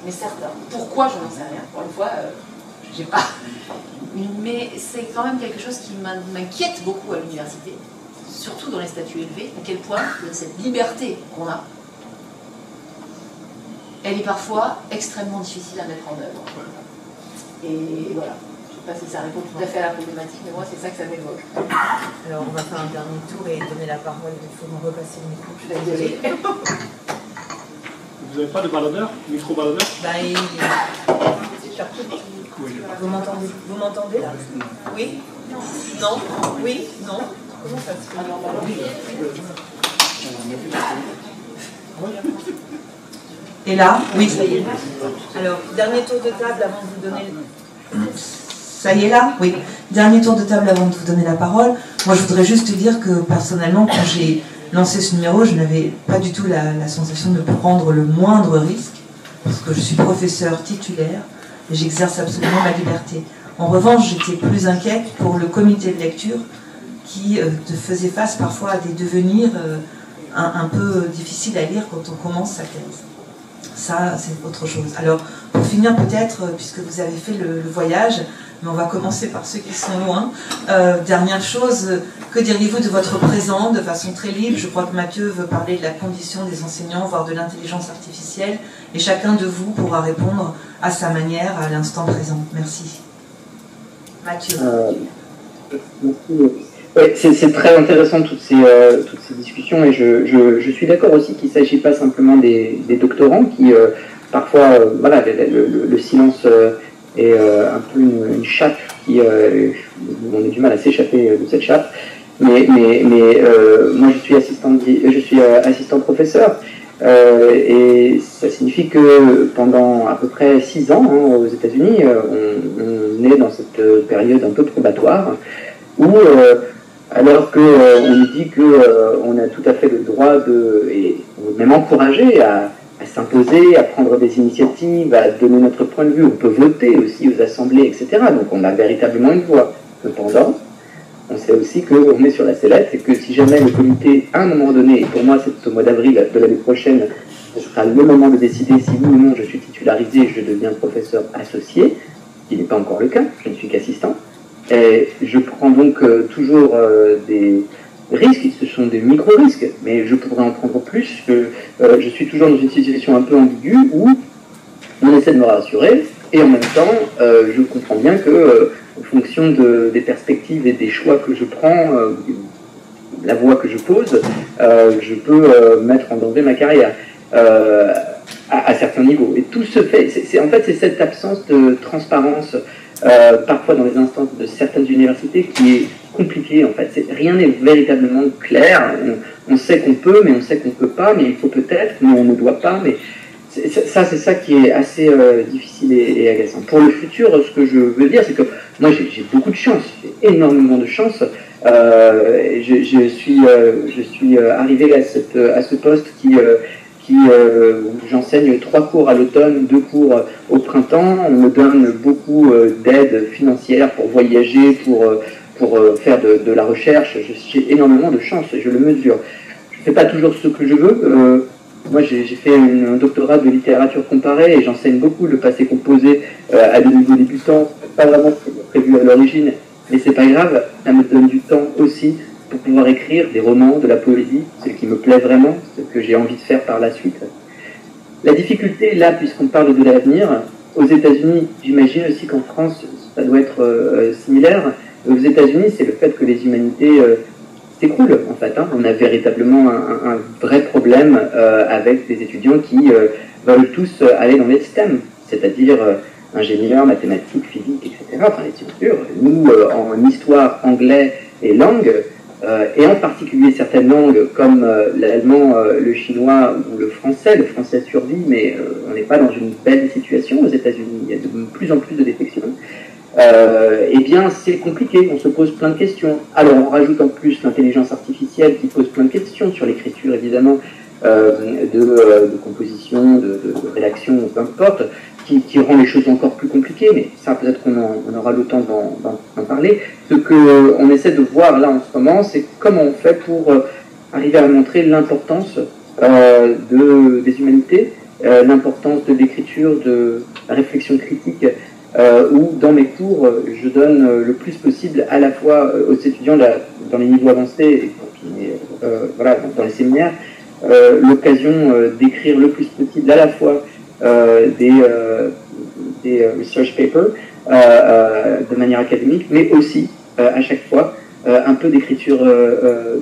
mais certains. Pourquoi, je n'en sais rien. Pour une fois, j'ai pas... Mais c'est quand même quelque chose qui m'inquiète beaucoup à l'université, surtout dans les statuts élevés, à quel point cette liberté qu'on a, elle est parfois extrêmement difficile à mettre en œuvre. Et voilà. Je ne sais pas si ça répond tout à fait à la problématique, mais moi c'est ça que ça m'évoque. Alors on va faire un dernier tour et donner la parole. Il faut me repasser le micro. Je suis désolée. Vous n'avez pas de baladeur, micro-baladeur? Vous m'entendez là? Oui? Non? Oui? Non? Comment ça se fait? Et là? Oui. Alors, dernier tour de table avant de vous donner... Ça y est là? Oui. Dernier tour de table avant de vous donner la parole. Moi, je voudrais juste dire que personnellement, quand j'ai lancé ce numéro, je n'avais pas du tout la sensation de prendre le moindre risque, parce que je suis professeure titulaire et j'exerce absolument ma liberté. En revanche, j'étais plus inquiète pour le comité de lecture qui faisait face parfois à des devenirs un peu difficiles à lire quand on commence sa thèse. Ça, c'est autre chose. Alors, pour finir peut-être, puisque vous avez fait le voyage, mais on va commencer par ceux qui sont loin. Dernière chose, que diriez-vous de votre présent de façon très libre? Je crois que Mathieu veut parler de la condition des enseignants, voire de l'intelligence artificielle, et chacun de vous pourra répondre à sa manière à l'instant présent. Merci. Mathieu. Merci. Ouais, c'est très intéressant toutes ces discussions, et je suis d'accord aussi qu'il ne s'agit pas simplement des doctorants qui parfois voilà, le silence est un peu une chape qui on a du mal à s'échapper de cette chape, mais moi je suis assistant professeur, et ça signifie que pendant à peu près 6 ans aux États-Unis, on est dans cette période un peu probatoire où alors qu'on nous dit qu'on a tout à fait le droit et on est même encouragé à s'imposer, à prendre des initiatives, à donner notre point de vue. On peut voter aussi aux assemblées, etc. Donc on a véritablement une voix. Cependant, on sait aussi qu'on est sur la sellette et que si jamais le comité, à un moment donné, et pour moi c'est au mois d'avril de l'année prochaine, ce sera le moment de décider si oui ou non je suis titularisé et je deviens professeur associé, ce qui n'est pas encore le cas, je ne suis qu'assistant. Et je prends donc toujours des risques, ce sont des micro-risques, mais je pourrais en prendre plus, que je suis toujours dans une situation un peu ambiguë où on essaie de me rassurer, et en même temps, je comprends bien que, en fonction des perspectives et des choix que je prends, la voie que je pose, je peux mettre en danger ma carrière à certains niveaux. Et tout se fait, en fait, c'est cette absence de transparence parfois dans les instances de certaines universités qui est compliquée en fait. Rien n'est véritablement clair. On sait qu'on peut, mais on sait qu'on ne peut pas, mais il faut peut-être, mais on ne doit pas. Mais c'est ça qui est assez difficile et agaçant. Pour le futur, ce que je veux dire, c'est que moi j'ai beaucoup de chance, j'ai énormément de chance. Je suis arrivé à ce poste où j'enseigne 3 cours à l'automne, 2 cours au printemps. On me donne beaucoup d'aide financière pour voyager, pour faire de la recherche. J'ai énormément de chance, je le mesure. Je ne fais pas toujours ce que je veux. Moi, j'ai fait un doctorat de littérature comparée et j'enseigne beaucoup le passé composé à des niveaux débutants. Pas vraiment prévu à l'origine, mais c'est pas grave. Ça me donne du temps aussi pour pouvoir écrire des romans, de la poésie, ce qui me plaît vraiment, ce que j'ai envie de faire par la suite. La difficulté, là, puisqu'on parle de l'avenir, aux États-Unis, j'imagine aussi qu'en France, ça doit être similaire. Aux États-Unis, c'est le fait que les humanités s'écroulent, en fait. On a véritablement un vrai problème avec des étudiants qui veulent tous aller dans les STEM, c'est-à-dire ingénieurs, mathématiques, physique, etc. Enfin, les sciences. Nous, en histoire, anglais et langue, et en particulier certaines langues comme l'allemand, le chinois ou le français survit, mais on n'est pas dans une belle situation aux États-Unis, il y a de plus en plus de défections. Eh bien c'est compliqué, on se pose plein de questions. Alors on rajoute en plus l'intelligence artificielle qui pose plein de questions sur l'écriture évidemment, de composition, de rédaction, peu importe, qui rend les choses encore plus compliquées, mais ça peut-être qu'on aura le temps d'en parler. Ce qu'on essaie de voir là en ce moment, c'est comment on fait pour arriver à montrer l'importance des humanités, l'importance de l'écriture, de la réflexion critique, où dans mes cours, je donne le plus possible à la fois aux étudiants dans les niveaux avancés et voilà, dans les séminaires, l'occasion d'écrire le plus possible à la fois des research papers de manière académique, mais aussi à chaque fois un peu d'écriture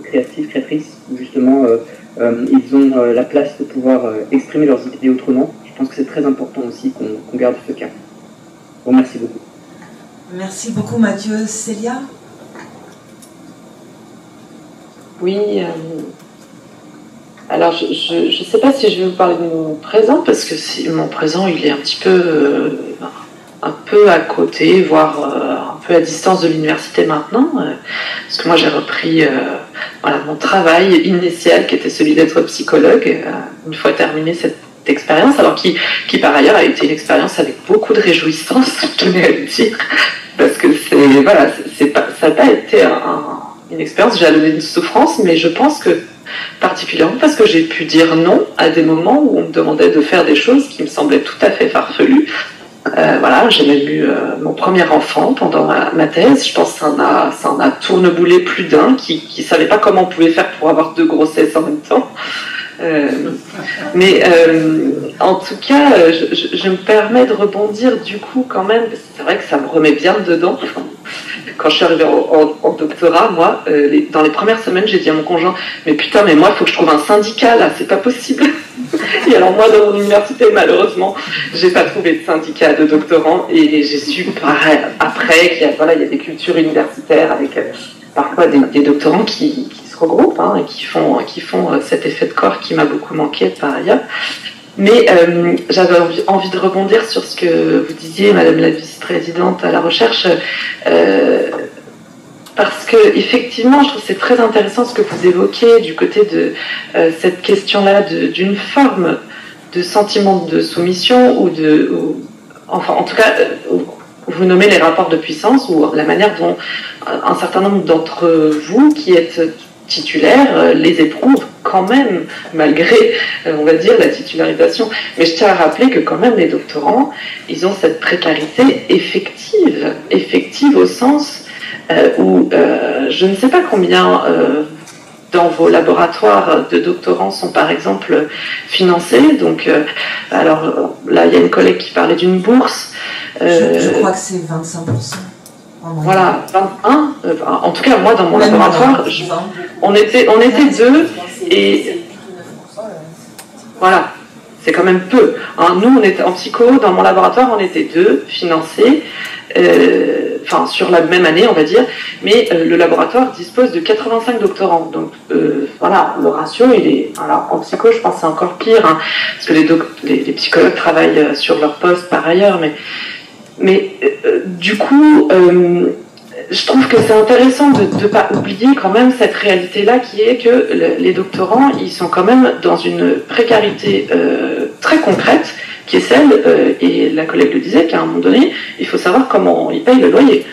créatrice, où justement ils ont la place de pouvoir exprimer leurs idées autrement. Je pense que c'est très important aussi qu'on garde ce cap. Bon, merci beaucoup. Merci beaucoup Mathieu. Célia? Oui, alors je ne sais pas si je vais vous parler de mon présent, parce que mon présent il est un petit peu à côté, voire un peu à distance de l'université maintenant, parce que moi j'ai repris mon travail initial qui était celui d'être psychologue, une fois terminé cette expérience, alors qui par ailleurs a été une expérience avec beaucoup de réjouissance, je tenais à le dire, parce que ça n'a pas été une expérience jalonnée de souffrance, mais je pense que particulièrement parce que j'ai pu dire non à des moments où on me demandait de faire des choses qui me semblaient tout à fait farfelues, Voilà, j'ai même eu mon premier enfant pendant ma thèse. Je pense que ça en a tourneboulé plus d'un qui ne savait pas comment on pouvait faire pour avoir 2 grossesses en même temps. Mais en tout cas, je me permets de rebondir du coup quand même, parce que c'est vrai que ça me remet bien dedans. Quand je suis arrivée en doctorat, moi, dans les premières semaines, j'ai dit à mon conjoint, mais putain, mais moi, il faut que je trouve un syndicat là, c'est pas possible. Et alors moi, dans mon université, malheureusement, j'ai pas trouvé de syndicat de doctorants, et j'ai su après qu'il y a des cultures universitaires avec parfois des doctorants qui se regroupent et qui font cet effet de corps qui m'a beaucoup manqué par ailleurs. Mais j'avais envie de rebondir sur ce que vous disiez, Madame la vice-présidente à la recherche, parce que effectivement, je trouve que c'est très intéressant ce que vous évoquez du côté de cette question-là d'une forme de sentiment de soumission enfin, en tout cas, vous nommez les rapports de puissance ou la manière dont un certain nombre d'entre vous qui êtes titulaires les éprouvent quand même, malgré, on va dire, la titularisation. Mais je tiens à rappeler que quand même les doctorants, ils ont cette précarité effective au sens où je ne sais pas combien dans vos laboratoires de doctorants sont par exemple financés. Donc, alors là, il y a une collègue qui parlait d'une bourse. Je crois que c'est 25%. Voilà, 21. En tout cas, moi, dans mon laboratoire, on était 2 et voilà, c'est quand même peu. Nous, on était en psycho, dans mon laboratoire, on était 2 financés, enfin sur la même année, on va dire, mais le laboratoire dispose de 85 doctorants. Donc voilà, le ratio, il est. Alors en psycho, je pense que c'est encore pire, parce que les psychologues travaillent sur leur poste par ailleurs, mais du coup, je trouve que c'est intéressant de ne pas oublier quand même cette réalité-là qui est que les doctorants, ils sont quand même dans une précarité très concrète, qui est celle, et la collègue le disait, qu'à un moment donné, il faut savoir comment ils payent le loyer.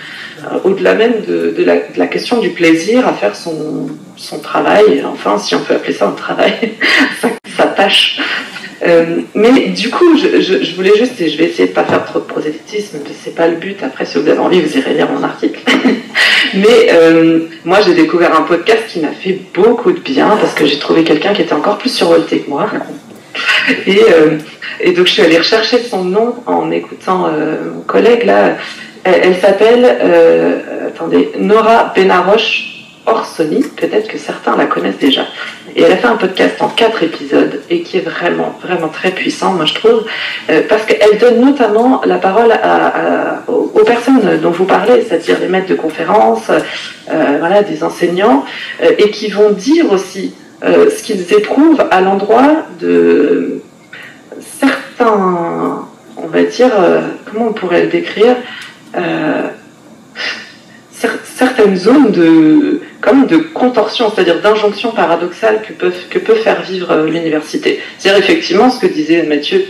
Au-delà même de la question du plaisir à faire son travail, enfin, si on peut appeler ça un travail, sa tâche. Mais du coup, je voulais juste, et je vais essayer de ne pas faire trop de prosélytisme, c'est pas le but, après si vous avez envie, vous irez lire mon article. Mais moi, j'ai découvert un podcast qui m'a fait beaucoup de bien, parce que j'ai trouvé quelqu'un qui était encore plus survolté que moi. Et donc, je suis allée rechercher son nom en écoutant mon collègue, là. Elle s'appelle, Nora Benaroche Orsoni, peut-être que certains la connaissent déjà. Et elle a fait un podcast en 4 épisodes et qui est vraiment, vraiment très puissant, moi je trouve, parce qu'elle donne notamment la parole aux personnes dont vous parlez, c'est-à-dire les maîtres de conférences, voilà, des enseignants, et qui vont dire aussi ce qu'ils éprouvent à l'endroit de certains, on va dire, comment on pourrait le décrire, certaines zones de contorsion, c'est-à-dire d'injonction paradoxale que peut faire vivre l'université. C'est-à-dire effectivement ce que disait Mathieu,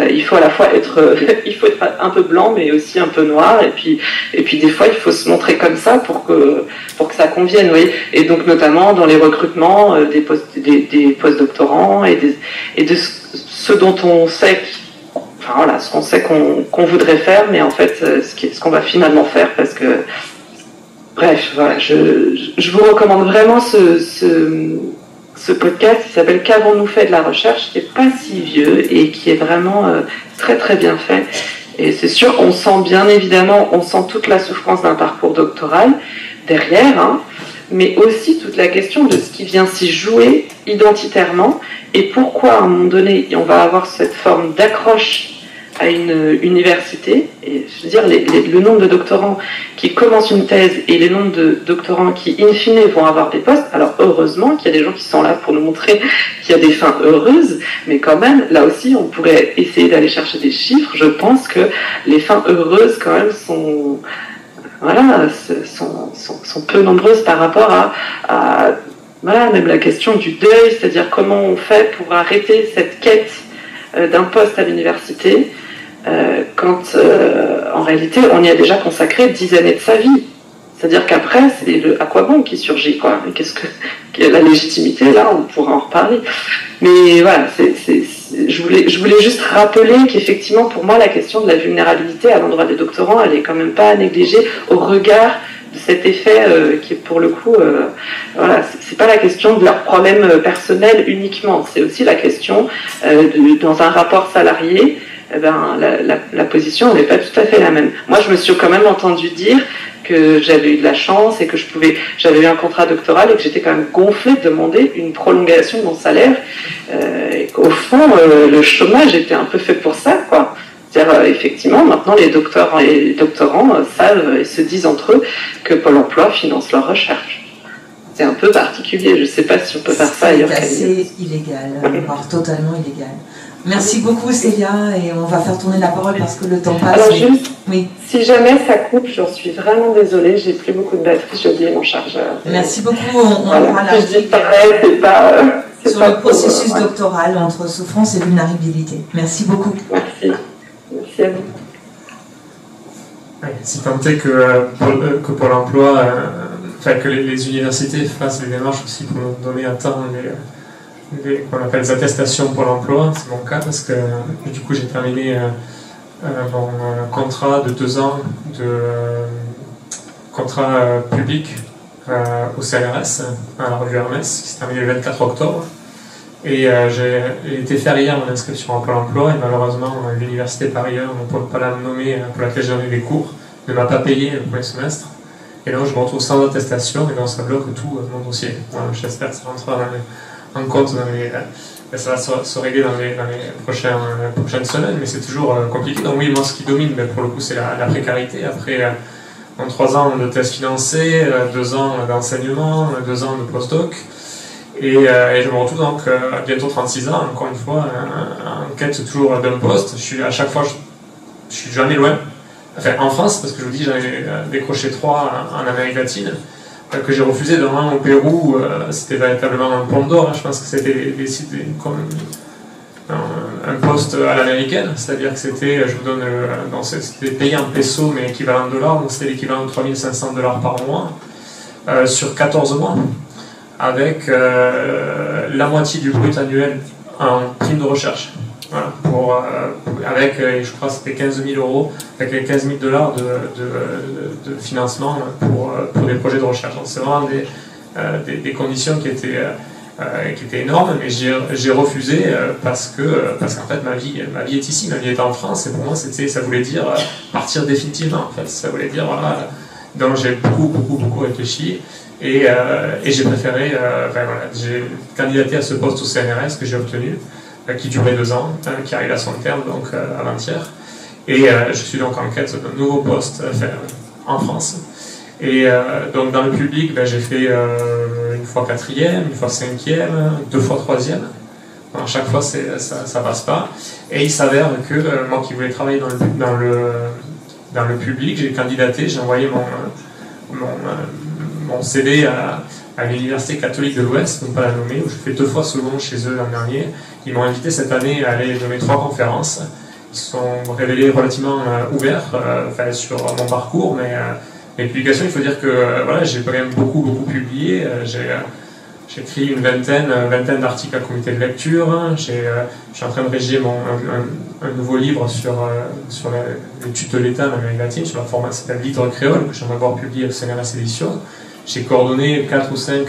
il faut à la fois être un peu blanc mais aussi un peu noir, et puis des fois il faut se montrer comme ça pour que ça convienne, oui. Et donc notamment dans les recrutements des post-doctorants et de ce dont on sait, enfin voilà, ce qu'on sait qu'on voudrait faire, mais en fait ce qu'on va finalement faire, parce que bref, voilà, je vous recommande vraiment ce podcast qui s'appelle « Qu'avons-nous fait de la recherche ?», qui n'est pas si vieux et qui est vraiment très très bien fait. Et c'est sûr, on sent bien évidemment, on sent toute la souffrance d'un parcours doctoral derrière, mais aussi toute la question de ce qui vient s'y jouer identitairement et pourquoi à un moment donné on va avoir cette forme d'accroche à une université. Et je veux dire, le nombre de doctorants qui commencent une thèse et les nombres de doctorants qui, in fine, vont avoir des postes. Alors, heureusement qu'il y a des gens qui sont là pour nous montrer qu'il y a des fins heureuses, mais quand même, là aussi, on pourrait essayer d'aller chercher des chiffres. Je pense que les fins heureuses, quand même, sont peu nombreuses par rapport à voilà, même la question du deuil, c'est-à-dire comment on fait pour arrêter cette quête d'un poste à l'université, quand en réalité on y a déjà consacré 10 années de sa vie. C'est-à-dire qu'après, c'est le à quoi bon qui surgit, quoi. Mais qu'est-ce que la légitimité, là, on pourra en reparler. Mais voilà, je voulais juste rappeler qu'effectivement, pour moi, la question de la vulnérabilité à l'endroit des doctorants, elle est quand même pas à négliger au regard de cet effet qui est pour le coup, voilà, c'est pas la question de leurs problèmes personnels uniquement, c'est aussi la question dans un rapport salarié, la position n'est pas tout à fait la même. Moi, je me suis quand même entendu dire que j'avais eu de la chance et que j'avais eu un contrat doctoral et que j'étais quand même gonflée de demander une prolongation de mon salaire. Et qu'au fond, le chômage était un peu fait pour ça, quoi. C'est-à-dire, effectivement, maintenant, les docteurs et les doctorants savent et se disent entre eux que Pôle emploi finance leur recherche. C'est un peu particulier. Je ne sais pas si on peut faire ça ailleurs. C'est assez illégal, voire totalement illégal. Merci beaucoup Célia et on va faire tourner la parole parce que le temps passe. Alors juste, oui. Si jamais ça coupe, j'en suis vraiment désolée, j'ai plus beaucoup de batterie, j'ai oublié mon chargeur. Merci beaucoup, on voilà. aura sur le processus doctoral entre souffrance et vulnérabilité. Merci beaucoup. Merci. Merci à vous. Si tant est que Pôle emploi, que les universités fassent des démarches aussi pour nous donner à temps qu'on appelle les attestations Pôle emploi, c'est mon cas parce que du coup j'ai terminé mon contrat de 2 ans de contrat public au CNRS, à la revue Hermès, qui s'est terminé le 24 octobre. Et j'ai été faire hier mon inscription à Pôle emploi et malheureusement l'université Paris 1, mon pôle pas la nommer pour laquelle j'ai donné des cours, ne m'a pas payé le premier semestre. Et donc je me retrouve sans attestation et donc ça bloque tout mon dossier. Voilà, j'espère que ça rentrera en compte ça va se régler dans les prochaines semaines, mais c'est toujours compliqué. Donc oui, moi ce qui domine, pour le coup, c'est la précarité. Après 3 ans de thèse financée, 2 ans d'enseignement, 2 ans de postdoc, et je me retrouve donc à bientôt 36 ans, encore une fois, en quête toujours d'un poste. À chaque fois, je suis jamais loin. Enfin, en France, parce que je vous dis, j'en ai décroché 3 en Amérique latine, que j'ai refusé d'un an au Pérou, c'était véritablement un pont d'or, je pense que c'était un poste à l'américaine, c'est-à-dire que c'était, je vous donne, c'était payé en pesos mais équivalent $, donc c'était l'équivalent de 3500 $ par mois, sur 14 mois, avec la moitié du brut annuel en prime de recherche. Voilà, avec, je crois que c'était 15 000 €, avec les 15 000 $ de financement pour des projets de recherche. Donc c'est vraiment des conditions qui étaient énormes, mais j'ai refusé parce qu'en fait ma vie est ici, ma vie est en France, et pour moi ça voulait dire partir définitivement. En fait, ça voulait dire voilà. Donc j'ai beaucoup réfléchi. Et j'ai préféré, j'ai candidaté à ce poste au CNRS que j'ai obtenu, qui durait 2 ans, qui arrive à son terme donc avant-hier. Et je suis donc en quête d'un nouveau poste en France. Et donc dans le public, j'ai fait une fois 4e, une fois 5e, 2 fois 3e. À chaque fois, ça passe pas. Et il s'avère que moi qui voulais travailler dans le public, j'ai candidaté, j'ai envoyé mon CV à l'Université catholique de l'Ouest, donc pas la nommer, où je fais 2 fois second chez eux l'an dernier. Ils m'ont invité cette année à aller donner 3 conférences. Ils se sont révélés relativement ouverts sur mon parcours, mais les publications, il faut dire que voilà, j'ai quand même beaucoup publié. J'ai écrit une vingtaine d'articles à comité de lecture. Je suis en train de rédiger un nouveau livre sur l'étude de l'État en Amérique latine, sur la format qui s'appelle L'Hydre créole, que j'aimerais avoir publié au CNRS Éditions. J'ai coordonné 4 ou 5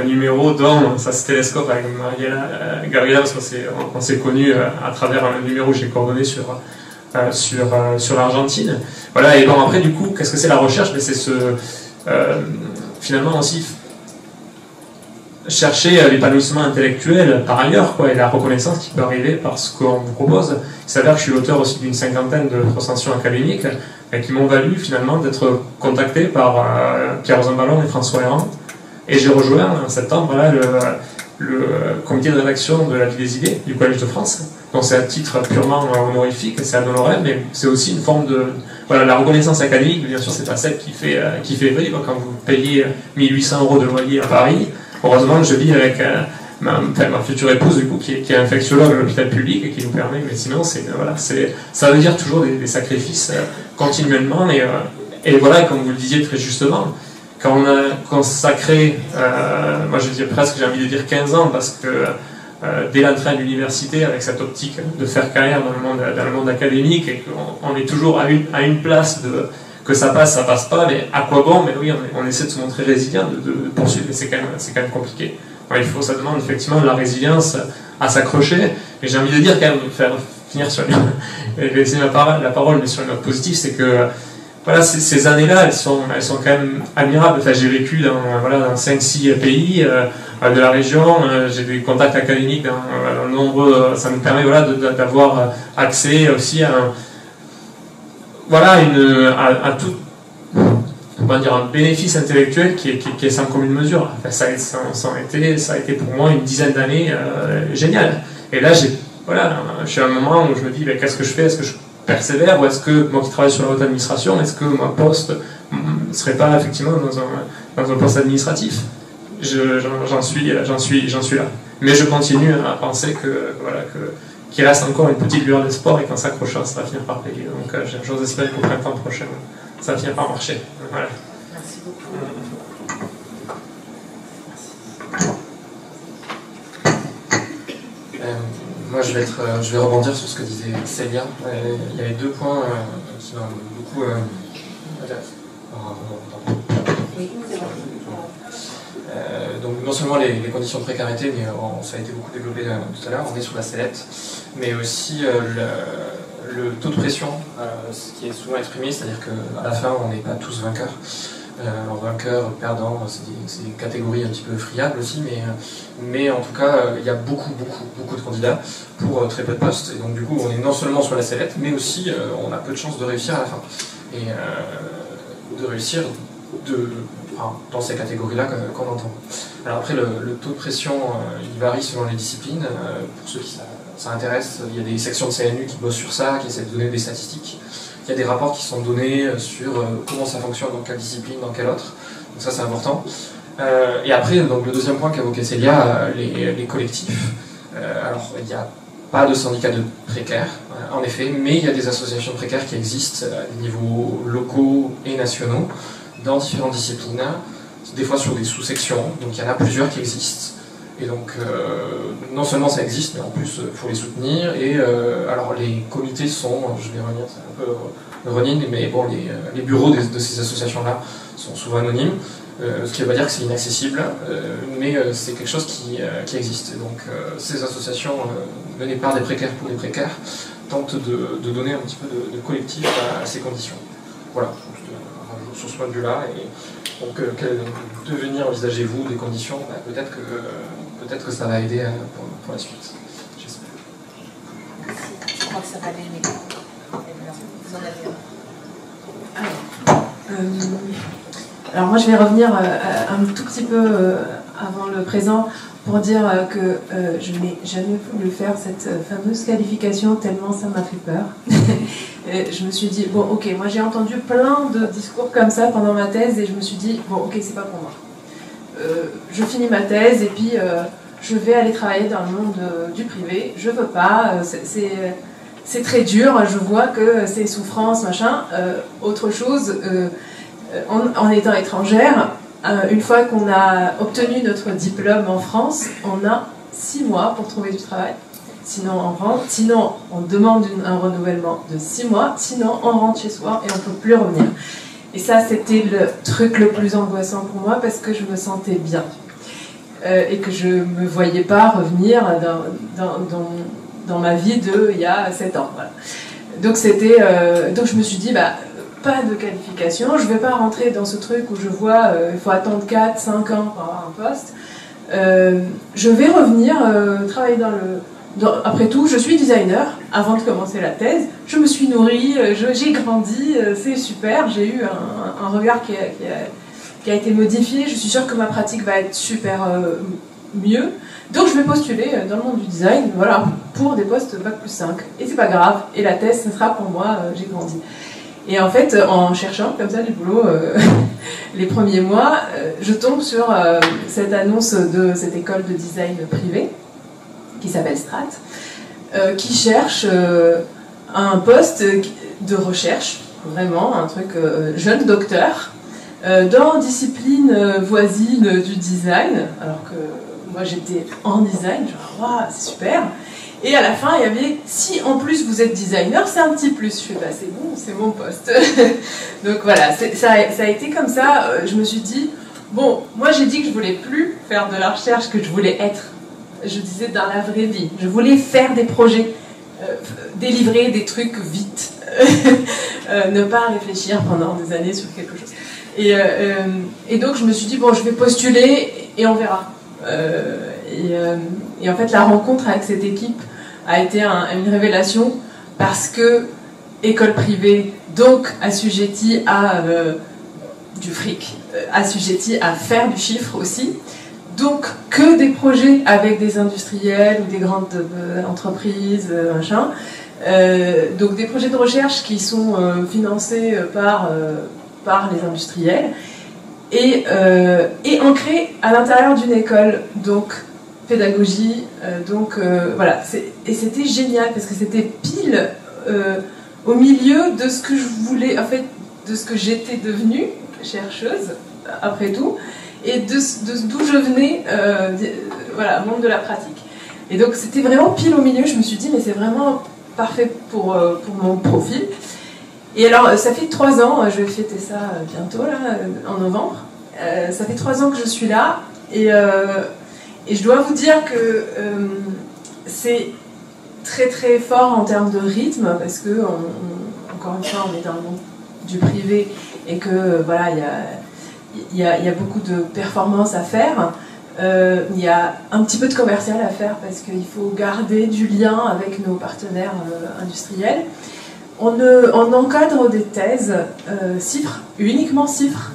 numéros, dont ça se télescope avec Gabriela, parce qu'on s'est connus à travers un numéro que j'ai coordonné sur l'Argentine. Voilà, et bon, après, du coup, qu'est-ce que c'est la recherche? Mais c'est finalement aussi chercher l'épanouissement intellectuel par ailleurs, et la reconnaissance qui peut arriver par ce qu'on vous propose. Il s'avère que je suis l'auteur aussi d'une 50aine de recensions académiques qui m'ont valu finalement d'être contacté par Pierre Rosanvallon et François Héran. Et j'ai rejoint en septembre le comité de rédaction de La Vie des idées du Collège de France. Donc c'est un titre purement honorifique, c'est ad honorem, mais c'est aussi une forme de... Voilà, la reconnaissance académique, bien sûr, c'est pas celle qui fait vivre. Quand vous payez 1 800 € de loyer à Paris, heureusement que je vis avec ma future épouse, du coup, qui est infectiologue à l'hôpital public et qui nous permet, mais sinon, ça veut dire toujours des sacrifices continuellement. Et voilà, comme vous le disiez très justement, quand on a consacré, moi je dis presque, j'ai envie de dire 15 ans, parce que dès l'entrée à l'université avec cette optique de faire carrière dans le monde académique et qu'on est toujours à une place que ça passe pas, mais à quoi bon? Mais oui, on essaie de se montrer résilient, de poursuivre, mais c'est quand même compliqué. Alors, ça demande effectivement de la résilience à s'accrocher, mais j'ai envie de dire quand même, finir sur je vais laisser la parole, mais sur une note positive, c'est que voilà, ces années-là, elles sont quand même admirables. Enfin, j'ai vécu dans 5-6 pays de la région, j'ai des contacts académiques dans nombreux, ça nous permet d'avoir accès aussi à tout, comment dire, un bénéfice intellectuel qui est sans commune mesure. Enfin, ça a été pour moi une dizaine d'années génial. Et là, je suis à un moment où je me dis, qu'est-ce que je fais? Est-ce que je persévère, ou est-ce que moi qui travaille sur la haute administration, est-ce que mon poste ne serait pas effectivement dans un poste administratif? J'en suis là. Mais je continue à penser qu'il reste encore une petite lueur d'espoir et qu'en s'accrochant, ça va finir par payer. Donc j'ose espérer qu'au printemps prochain, ça va finir par marcher. Voilà. Merci beaucoup. Moi, je vais rebondir sur ce que disait Célia. Il y avait 2 points qui m'ont beaucoup donc non seulement les conditions de précarité, mais ça a été beaucoup développé tout à l'heure, on est sur la sellette, mais aussi le taux de pression, ce qui est souvent exprimé, c'est-à-dire qu'à la fin, on n'est pas tous vainqueurs. Alors vainqueurs, perdants, c'est des catégories un petit peu friables aussi, mais en tout cas, il y a beaucoup de candidats pour très peu de postes, et donc du coup, on est non seulement sur la sellette, mais aussi on a peu de chances de réussir à la fin. Et de réussir dans ces catégories-là qu'on entend. Alors après, le taux de pression, il varie selon les disciplines. Pour ceux qui ça intéresse, il y a des sections de CNU qui bossent sur ça, qui essaient de donner des statistiques. Il y a des rapports qui sont donnés sur comment ça fonctionne dans quelle discipline, dans quelle autre. Donc ça, c'est important. Et après, donc, le deuxième point qu'a évoqué Célia, les collectifs. Alors, il n'y a pas de syndicats de précaires, en effet, mais il y a des associations de précaires qui existent à des niveaux locaux et nationaux, dans différentes disciplines, des fois sur des sous-sections, donc il y en a plusieurs qui existent. Et donc, non seulement ça existe, mais en plus, il faut les soutenir. Et alors, les comités sont, je vais revenir, c'est un peu running, mais bon, les bureaux de ces associations-là sont souvent anonymes, ce qui ne veut pas dire que c'est inaccessible, mais c'est quelque chose qui existe. Et donc, ces associations, menées par des précaires pour des précaires, tentent de donner un petit peu de collectif à ces conditions. Voilà, sur ce point de vue-là. Et donc, quel devenir envisagez-vous des conditions? Peut-être que ça va aider pour la suite. J'espère. Je crois que ça va aller, mais vous en avez un. Alors moi, je vais revenir un tout petit peu avant le présent pour dire que je n'ai jamais voulu faire cette fameuse qualification tellement ça m'a fait peur. Et je me suis dit, bon ok, moi j'ai entendu plein de discours comme ça pendant ma thèse et je me suis dit, bon ok, c'est pas pour moi. Je finis ma thèse et puis je vais aller travailler dans le monde du privé. Je veux pas, c'est très dur, je vois que c'est souffrance, machin. Autre chose, en étant étrangère, une fois qu'on a obtenu notre diplôme en France, on a 6 mois pour trouver du travail. Sinon on rentre, sinon on demande un renouvellement de 6 mois, sinon on rentre chez soi et on ne peut plus revenir. Et ça, c'était le truc le plus angoissant pour moi parce que je me sentais bien. Et que je ne me voyais pas revenir dans ma vie d'il y a 7 ans. Voilà. Donc je me suis dit, pas de qualification, je ne vais pas rentrer dans ce truc où je vois il faut attendre 4-5 ans pour avoir un poste. Je vais revenir travailler après tout, je suis designer. Avant de commencer la thèse, je me suis nourrie, j'ai grandi, c'est super. J'ai eu un regard qui a été modifié. Je suis sûre que ma pratique va être super mieux. Donc je vais postuler dans le monde du design, voilà, pour des postes Bac+5. Et c'est pas grave. Et la thèse, ce sera pour moi. J'ai grandi. Et en fait, en cherchant comme ça du boulot les premiers mois, je tombe sur cette annonce de cette école de design privée qui s'appelle Strat, qui cherche un poste de recherche, vraiment un truc jeune docteur, dans discipline voisine du design, alors que moi j'étais en design, genre waouh, c'est super. Et à la fin, il y avait, si en plus vous êtes designer, c'est un petit plus. Je fais, bah c'est bon, c'est mon poste. Donc voilà, ça a été comme ça. Je me suis dit, bon, moi j'ai dit que je voulais plus faire de la recherche, que je voulais être, je disais, dans la vraie vie. Je voulais faire des projets, délivrer des trucs vite, ne pas réfléchir pendant des années sur quelque chose. Et donc je me suis dit, bon, je vais postuler et on verra. Et en fait, la rencontre avec cette équipe a été une révélation parce que école privée, donc assujettie à du fric, assujettie à faire du chiffre aussi, donc que des projets avec des industriels ou des grandes entreprises, machin. Donc des projets de recherche qui sont financés par les industriels et ancrés à l'intérieur d'une école, donc pédagogie, voilà, et c'était génial parce que c'était pile au milieu de ce que je voulais, en fait, de ce que j'étais devenue, chercheuse, après tout, et d'où je venais, voilà, monde de la pratique. Et donc c'était vraiment pile au milieu, je me suis dit, mais c'est vraiment parfait pour mon profil. Et alors, ça fait 3 ans, je vais fêter ça bientôt, là, en novembre, ça fait 3 ans que je suis là, et je dois vous dire que c'est très très fort en termes de rythme, parce que, encore une fois, on est dans le monde du privé, et que, voilà, il y a beaucoup de performances à faire. Il y a un petit peu de commercial à faire, parce qu'il faut garder du lien avec nos partenaires industriels. On encadre des thèses, uniquement CIFRE.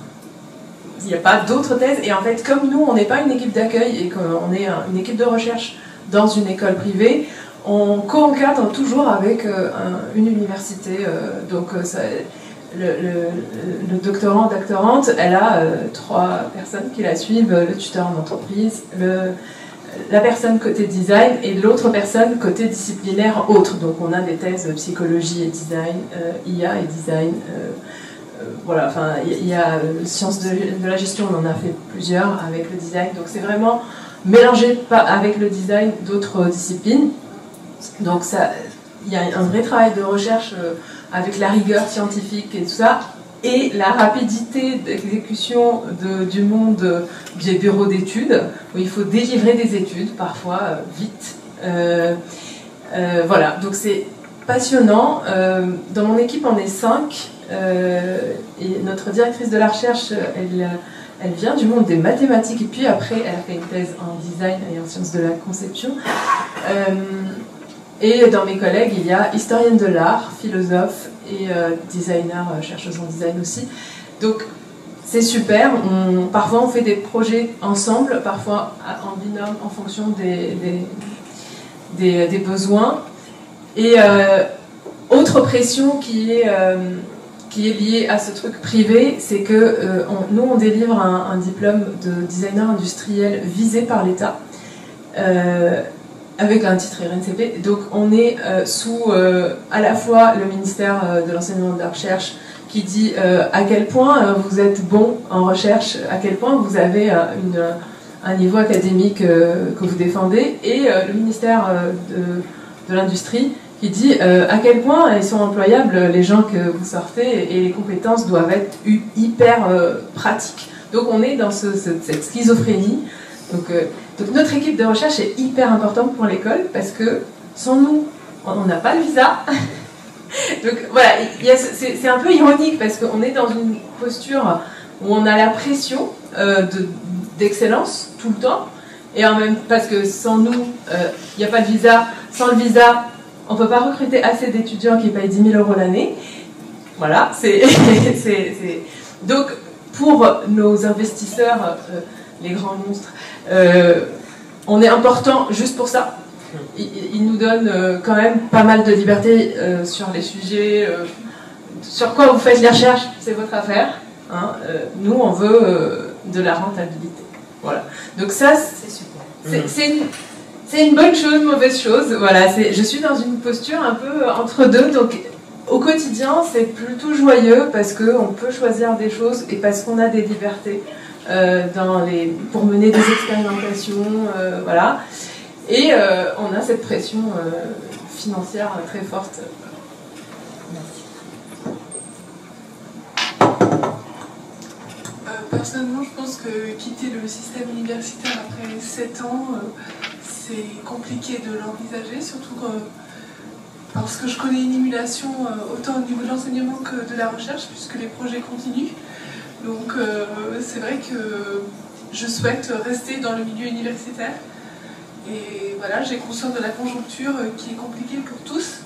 Il n'y a pas d'autres thèses. Et en fait, comme nous, on n'est pas une équipe d'accueil et qu'on est une équipe de recherche dans une école privée, on co-encadre toujours avec une université. Donc, le doctorant, doctorante, elle a 3 personnes qui la suivent, le tuteur en entreprise, la personne côté design et l'autre personne côté disciplinaire autre. Donc on a des thèses psychologie et design, IA et design, voilà, enfin il y a sciences de la gestion, on en a fait plusieurs avec le design, donc c'est vraiment mélangé avec le design d'autres disciplines. Donc il y a un vrai travail de recherche avec la rigueur scientifique et tout ça, et la rapidité d'exécution du monde des bureaux d'études, où il faut délivrer des études, parfois vite. Voilà, donc c'est passionnant. Dans mon équipe, on est 5, et notre directrice de la recherche, elle vient du monde des mathématiques, et puis après, elle a fait une thèse en design et en sciences de la conception. Et dans mes collègues, il y a historienne de l'art, philosophe et designer, chercheuse en design aussi. Donc c'est super. Parfois on fait des projets ensemble, parfois en binôme en fonction des besoins. Et autre pression qui est liée à ce truc privé, c'est que nous on délivre un diplôme de designer industriel visé par l'État. Avec un titre RNCP, donc on est sous à la fois le ministère de l'enseignement et de la recherche qui dit à quel point vous êtes bon en recherche, à quel point vous avez un niveau académique que vous défendez, et le ministère de l'industrie qui dit à quel point ils sont employables les gens que vous sortez, et les compétences doivent être hyper pratiques. Donc on est dans cette schizophrénie. Donc notre équipe de recherche est hyper importante pour l'école, parce que sans nous, on n'a pas le visa. Donc voilà, c'est un peu ironique, parce qu'on est dans une posture où on a la pression d'excellence tout le temps, et en même parce que sans nous, il n'y a pas de visa. Sans le visa, on ne peut pas recruter assez d'étudiants qui payent 10 000 € l'année. Voilà, donc pour nos investisseurs, les grands monstres, on est important juste pour ça. Ils nous donnent quand même pas mal de liberté sur les sujets, sur quoi vous faites les recherches, c'est votre affaire. Hein. Nous, on veut de la rentabilité. Voilà. Donc ça, c'est super. C'est une bonne chose, mauvaise chose. Voilà. Je suis dans une posture un peu entre deux. Donc au quotidien, c'est plutôt joyeux, parce qu'on peut choisir des choses et parce qu'on a des libertés. pour mener des expérimentations, voilà. Et on a cette pression financière très forte. Personnellement, je pense que quitter le système universitaire après 7 ans, c'est compliqué de l'envisager, surtout parce que je connais une émulation autant au niveau de l'enseignement que de la recherche, puisque les projets continuent. Donc c'est vrai que je souhaite rester dans le milieu universitaire. Et voilà, j'ai conscience de la conjoncture qui est compliquée pour tous.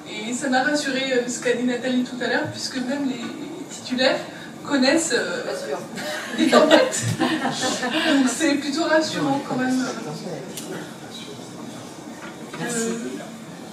Et ça m'a rassuré ce qu'a dit Nathalie tout à l'heure, puisque même les titulaires connaissent des tempêtes. Donc c'est plutôt rassurant quand même.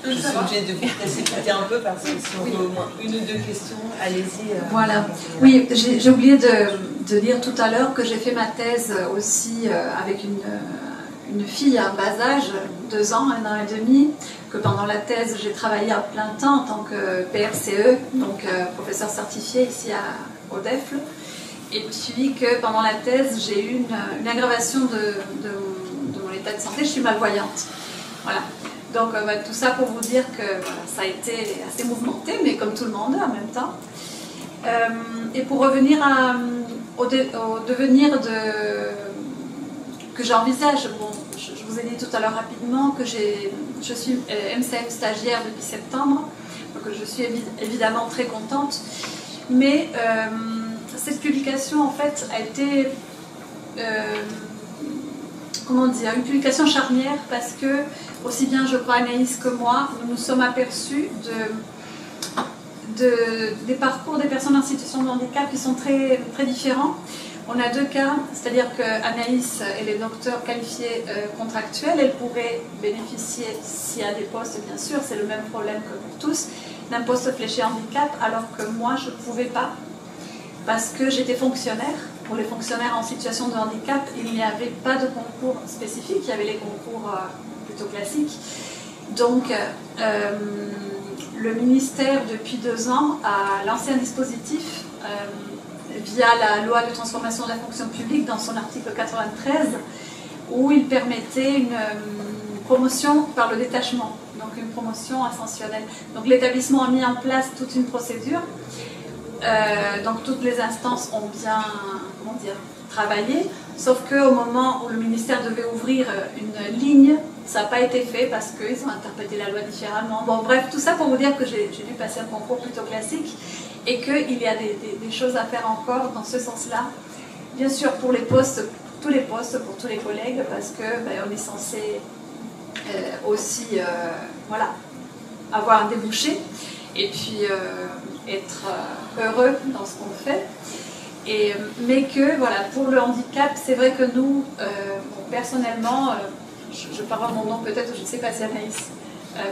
Je suis obligée de vous précipiter un peu parce que si on veut au moins une ou deux questions, allez-y. Voilà. Oui, j'ai oublié de dire tout à l'heure que j'ai fait ma thèse aussi avec une fille à bas âge, 2 ans, 1 an et demi, que pendant la thèse j'ai travaillé à plein temps en tant que PRCE, donc professeur certifié ici au DEFL, et puis que pendant la thèse j'ai eu une aggravation de mon état de santé, je suis malvoyante. Voilà. Donc tout ça pour vous dire que voilà, ça a été assez mouvementé, mais comme tout le monde en même temps. Et pour revenir au devenir que j'envisage, bon, je vous ai dit tout à l'heure rapidement que je suis MCM stagiaire depuis septembre, donc je suis évidemment très contente, mais cette publication en fait a été comment dire, une publication charnière parce que aussi bien je crois Anaïs que moi, nous nous sommes aperçus des parcours des personnes en situation de handicap qui sont très, très différents. On a 2 cas, c'est-à-dire qu'Anaïs, elle est docteur qualifiée contractuelle, elle pourrait bénéficier, s'il y a des postes, bien sûr, c'est le même problème que pour tous, d'un poste fléché handicap, alors que moi, je ne pouvais pas, parce que j'étais fonctionnaire. Pour les fonctionnaires en situation de handicap, il n'y avait pas de concours spécifique, il y avait les concours plutôt classiques. Donc, le ministère, depuis 2 ans, a lancé un dispositif via la loi de transformation de la fonction publique dans son article 93 où il permettait une promotion par le détachement, donc une promotion ascensionnelle. Donc l'établissement a mis en place toute une procédure, donc toutes les instances ont bien travaillé, sauf qu'au moment où le ministère devait ouvrir une ligne, ça n'a pas été fait parce qu'ils ont interprété la loi différemment. Bon bref, tout ça pour vous dire que j'ai dû passer un concours plutôt classique et qu'il y a des choses à faire encore dans ce sens-là. Bien sûr, pour les postes, tous les postes, pour tous les collègues, parce que on est censé aussi voilà, avoir un débouché et puis être heureux dans ce qu'on fait. Mais que voilà, pour le handicap, c'est vrai que nous, personnellement, je parle en mon nom peut-être, je ne sais pas si Anaïs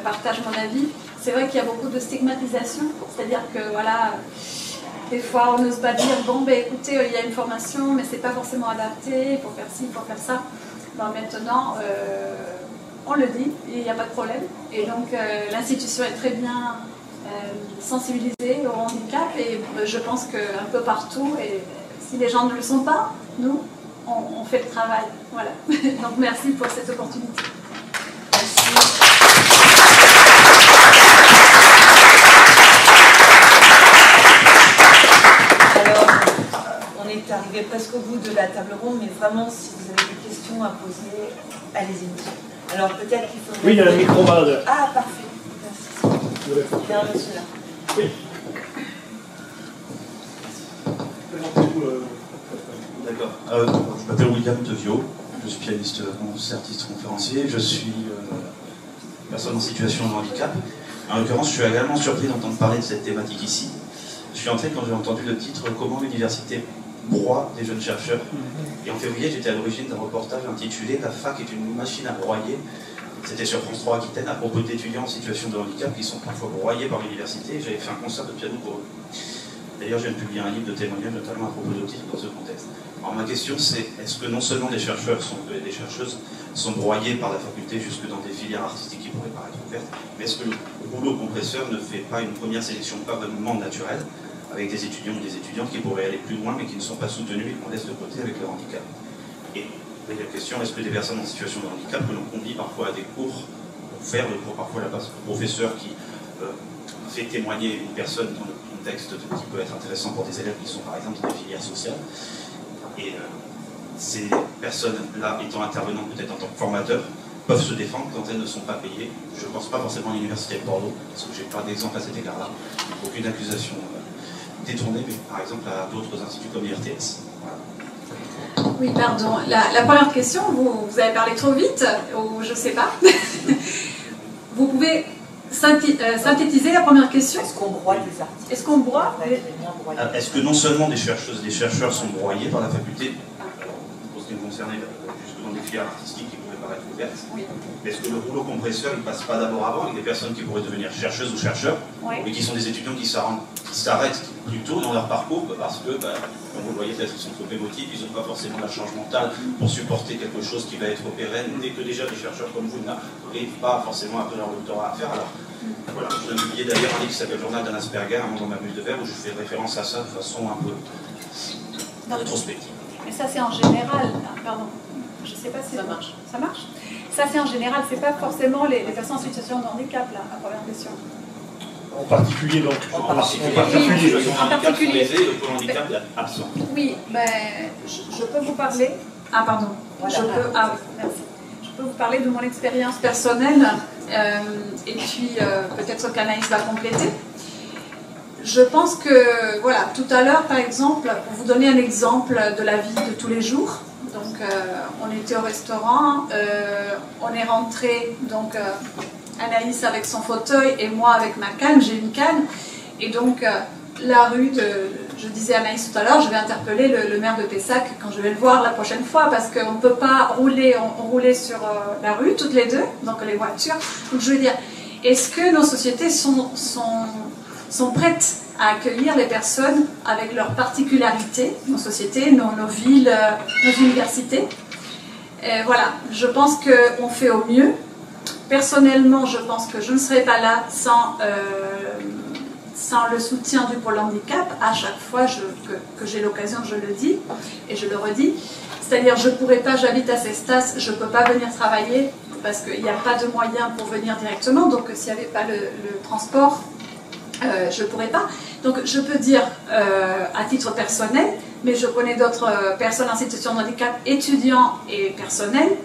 partage mon avis, c'est vrai qu'il y a beaucoup de stigmatisation, c'est-à-dire que voilà, des fois on n'ose pas dire bon ben écoutez, il y a une formation mais c'est pas forcément adapté, il faut faire ci, il faut faire ça. Bon, maintenant on le dit, il n'y a pas de problème, et donc l'institution est très bien sensibilisée au handicap et je pense qu'un peu partout, et si les gens ne le sont pas, nous on fait le travail, voilà. Donc merci pour cette opportunité. Merci. On est arrivé presque au bout de la table ronde, mais vraiment, si vous avez des questions à poser, allez-y. Alors peut-être qu'il faudrait... Oui, il y a un micro là. Ah, parfait. Merci. Bien, monsieur là. Oui. D'accord. Je m'appelle William Devio, je suis pianiste, concertiste, conférencier, je suis personne en situation de handicap. En l'occurrence, je suis également surpris d'entendre parler de cette thématique ici. Je suis entré quand j'ai entendu le titre « Comment l'université broie des jeunes chercheurs ». Et en février, j'étais à l'origine d'un reportage intitulé « La fac est une machine à broyer ». C'était sur France 3 Aquitaine à propos d'étudiants en situation de handicap qui sont parfois broyés par l'université. Et j'avais fait un concert de piano pour eux. D'ailleurs, je viens de publier un livre de témoignages, notamment à propos d'autisme dans ce contexte. Alors ma question c'est, est-ce que non seulement des chercheurs et des chercheuses sont broyés par la faculté jusque dans des filières artistiques qui pourraient paraître ouvertes, mais est-ce que le rouleau compresseur ne fait pas une première sélection pas vraiment naturelle, avec des étudiants ou des étudiantes qui pourraient aller plus loin mais qui ne sont pas soutenus et qu'on laisse de côté avec leur handicap. Et la question, est-ce que des personnes en situation de handicap que l'on convie parfois à des cours, pour faire le cours parfois là-bas, le professeur qui fait témoigner une personne dans le contexte qui peut être intéressant pour des élèves qui sont par exemple dans des filières sociales, et ces personnes-là étant intervenantes peut-être en tant que formateurs, peuvent se défendre quand elles ne sont pas payées. Je ne pense pas forcément à l'université de Bordeaux, parce que je n'ai pas d'exemple à cet égard-là, aucune accusation détournée, mais par exemple à d'autres instituts comme l'IRTS. Voilà. Oui, pardon. La première question, vous avez parlé trop vite, ou je ne sais pas. Vous pouvez synthétiser la première question? Est-ce qu'on broie des articles? Est-ce qu'on broie? Est-ce que non seulement des chercheuses, des chercheurs sont broyés par la faculté, pour ce qui me concernait, justement des filières artistiques qui pouvaient paraître ouvertes, oui. Mais est-ce que le rouleau compresseur ne passe pas d'abord avant avec des personnes qui pourraient devenir chercheuses ou chercheurs, oui. Mais qui sont des étudiants qui s'arrêtent plus tôt dans leur parcours parce que, comme vous le voyez, peut-être ils sont trop émotifs, ils n'ont pas forcément la charge mentale pour supporter quelque chose qui va être pérenne, dès que déjà des chercheurs comme vous n'arrivent pas forcément après leur doctorat à faire. Alors, voilà, je viens de publier d'ailleurs un livre qui s'appelle Journal d'un Asperger, un monde dans ma bulle de verre, où je fais référence à ça de façon un peu rétrospective. Mais ça, c'est en général. Pardon, je ne sais pas si ça marche. Ça marche? Ça, c'est en général, c'est pas forcément les personnes en situation de handicap, là, la première question. En particulier, donc. En particulier, le handicap est absent. Oui, ben, je peux vous parler. Ah, pardon. Voilà. Oui, merci. Je peux vous parler de mon expérience personnelle, et puis peut-être qu'Anaïs va compléter. Je pense que, voilà, tout à l'heure, par exemple, pour vous donner un exemple de la vie de tous les jours, donc on était au restaurant, on est rentré, donc Anaïs avec son fauteuil et moi avec ma canne, j'ai une canne, et donc la rue je disais à Anaïs tout à l'heure, je vais interpeller le maire de Pessac quand je vais le voir la prochaine fois, parce qu'on ne peut pas rouler, on roulait sur la rue toutes les deux, donc les voitures, donc je veux dire, est-ce que nos sociétés sont prêtes à accueillir les personnes avec leurs particularités, nos sociétés, nos villes, nos universités. Et voilà, je pense qu'on fait au mieux. Personnellement, je pense que je ne serais pas là sans le soutien du Pôle handicap. À chaque fois que j'ai l'occasion, je le dis et je le redis. C'est-à-dire, je ne pourrais pas, j'habite à Cestas, je ne peux pas venir travailler parce qu'il n'y a pas de moyens pour venir directement. Donc, s'il n'y avait pas le transport, je ne pourrais pas. Donc je peux dire à titre personnel, mais je connais d'autres personnes en situation de handicap, étudiants et personnels,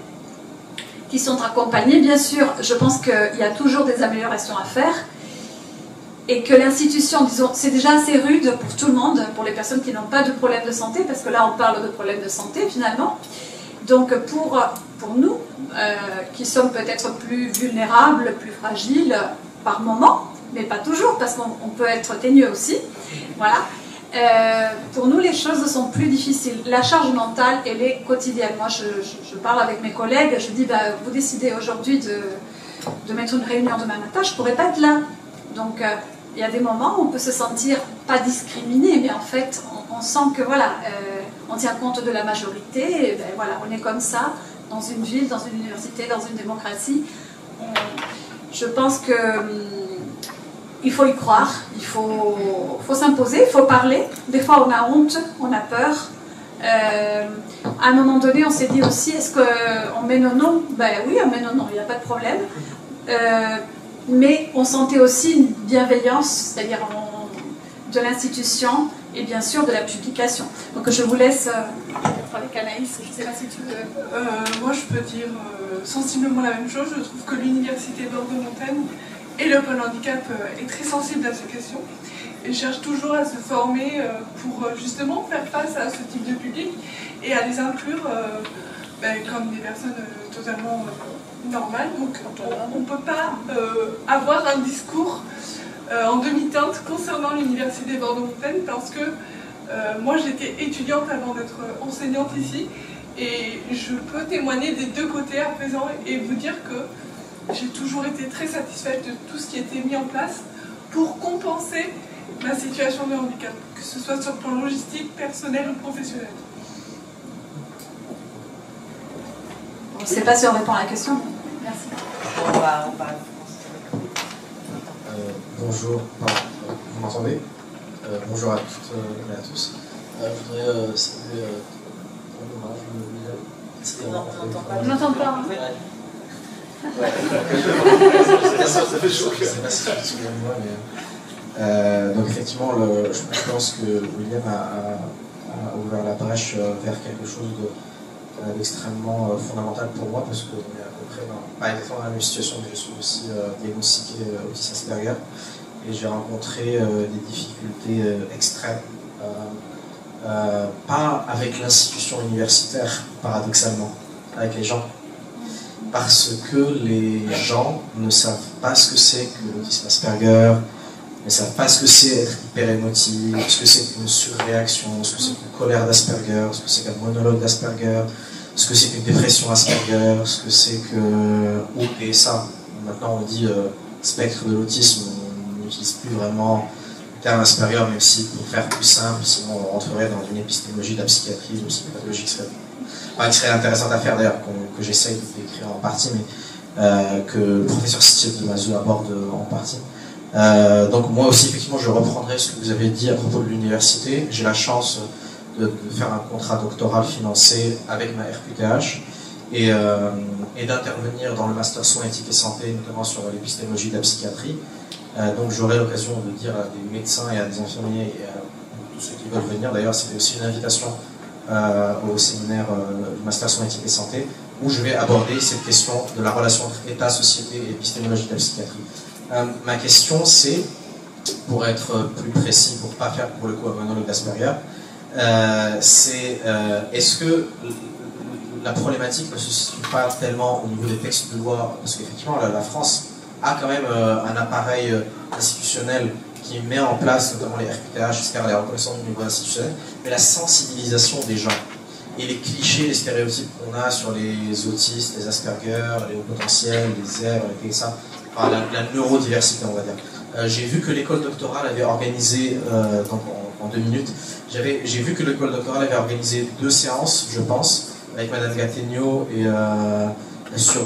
qui sont accompagnés. Bien sûr, je pense qu'il y a toujours des améliorations à faire et que l'institution, disons, c'est déjà assez rude pour tout le monde, pour les personnes qui n'ont pas de problème de santé, parce que là on parle de problèmes de santé finalement. Donc pour nous, qui sommes peut-être plus vulnérables, plus fragiles par moment, mais pas toujours, parce qu'on peut être teigneux aussi. Voilà. Pour nous, les choses sont plus difficiles. La charge mentale, elle est quotidienne. Moi, je parle avec mes collègues, je dis, vous décidez aujourd'hui de mettre une réunion demain matin, je ne pourrais pas être là. Donc, il y a des moments où on peut se sentir pas discriminé, mais en fait, on sent que, voilà, on tient compte de la majorité, et ben, voilà, on est comme ça, dans une ville, dans une université, dans une démocratie. Je pense que... il faut y croire, il faut s'imposer, il faut parler. Des fois, on a honte, on a peur. À un moment donné, on s'est dit aussi, est-ce qu'on met nos noms? Ben oui, on met nos noms, il n'y a pas de problème. Mais on sentait aussi une bienveillance, c'est-à-dire de l'institution et bien sûr de la publication. Donc je vous laisse parler Anaïs, je ne sais pas si tu veux... moi, je peux dire sensiblement la même chose. Je trouve que l'université Bordeaux-Montaigne et le Pôle handicap est très sensible à ces questions et cherche toujours à se former pour justement faire face à ce type de public et à les inclure comme des personnes totalement normales. Donc on ne peut pas avoir un discours en demi-teinte concernant l'université Bordeaux-Montaigne parce que moi j'étais étudiante avant d'être enseignante ici et je peux témoigner des deux côtés à présent et vous dire que j'ai toujours été très satisfaite de tout ce qui a été mis en place pour compenser ma situation de handicap, que ce soit sur le plan logistique, personnel ou professionnel. Je ne sais pas si on répond à la question. Merci. On va... Bonjour, vous m'entendez? Bonjour à toutes et à tous. Je voudrais saluer un hommage de William. On n'entend pas. Ça fait chaud. Je ne sais pas si tu te souviens de moi, mais. Donc, effectivement, je pense que William a ouvert la brèche vers quelque chose d'extrêmement fondamental pour moi, parce qu'on est à peu près pas exactement dans la même situation, mais je suis aussi diagnostiqué autisme Asperger. Et j'ai rencontré des difficultés extrêmes, pas avec l'institution universitaire, paradoxalement, avec les gens. Parce que les gens ne savent pas ce que c'est que l'autisme Asperger, ne savent pas ce que c'est être hyper émotif, ce que c'est qu'une surréaction, ce que c'est qu'une colère d'Asperger, ce que c'est qu'un monologue d'Asperger, ce que c'est qu'une dépression Asperger, ce que c'est que... ou PSA. Maintenant on dit spectre de l'autisme, on n'utilise plus vraiment le terme Asperger, même si pour faire plus simple, sinon on rentrerait dans une épistémologie de la psychiatrie, une psychopathologie qui serait intéressante à faire d'ailleurs, que j'essaye de décrire en partie, mais que le professeur Steve de Mazou aborde en partie. Donc moi aussi, effectivement, je reprendrai ce que vous avez dit à propos de l'université. J'ai la chance de faire un contrat doctoral financé avec ma RQTH et d'intervenir dans le master soins éthique et santé, notamment sur l'épistémologie de la psychiatrie. Donc j'aurai l'occasion de dire à des médecins et à des infirmiers et à tous ceux qui veulent venir. D'ailleurs, c'était aussi une invitation au séminaire du master soins éthique et santé, où je vais aborder cette question de la relation entre État, société et épistémologie de la psychiatrie. Ma question, c'est, pour être plus précis, pour ne pas faire pour le coup un monologue d'Asperger, c'est est-ce que la problématique ne se situe pas tellement au niveau des textes de loi, parce qu'effectivement la France a quand même un appareil institutionnel qui met en place notamment les RQTH, etc., les reconnaissances du niveau institutionnel, mais la sensibilisation des gens et les clichés, les stéréotypes qu'on a sur les autistes, les Asperger, les hauts potentiels, les ZER, les PSA, enfin, la neurodiversité, on va dire. J'ai vu que l'école doctorale avait organisé, donc en 2 minutes, j'ai vu que l'école doctorale avait organisé 2 séances, je pense, avec Madame Gattegno et sur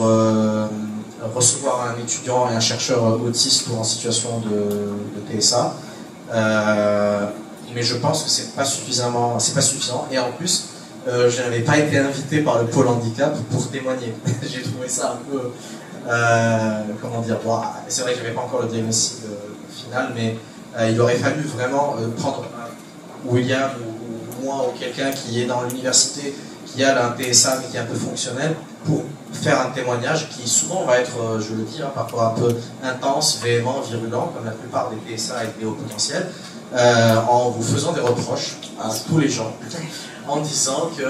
recevoir un étudiant et un chercheur autiste ou en situation de PSA. Mais je pense que c'est pas suffisant. Et en plus, je n'avais pas été invité par le pôle handicap pour témoigner. J'ai trouvé ça un peu, comment dire, bon, c'est vrai que j'avais pas encore le diagnostic final, mais il aurait fallu vraiment prendre William ou moi ou quelqu'un qui est dans l'université, qui a un PSA mais qui est un peu fonctionnel, pour faire un témoignage qui souvent va être, je le dis, parfois un peu intense, véhément, virulent, comme la plupart des PSA et des hauts potentiels, en vous faisant des reproches à tous les gens, en disant que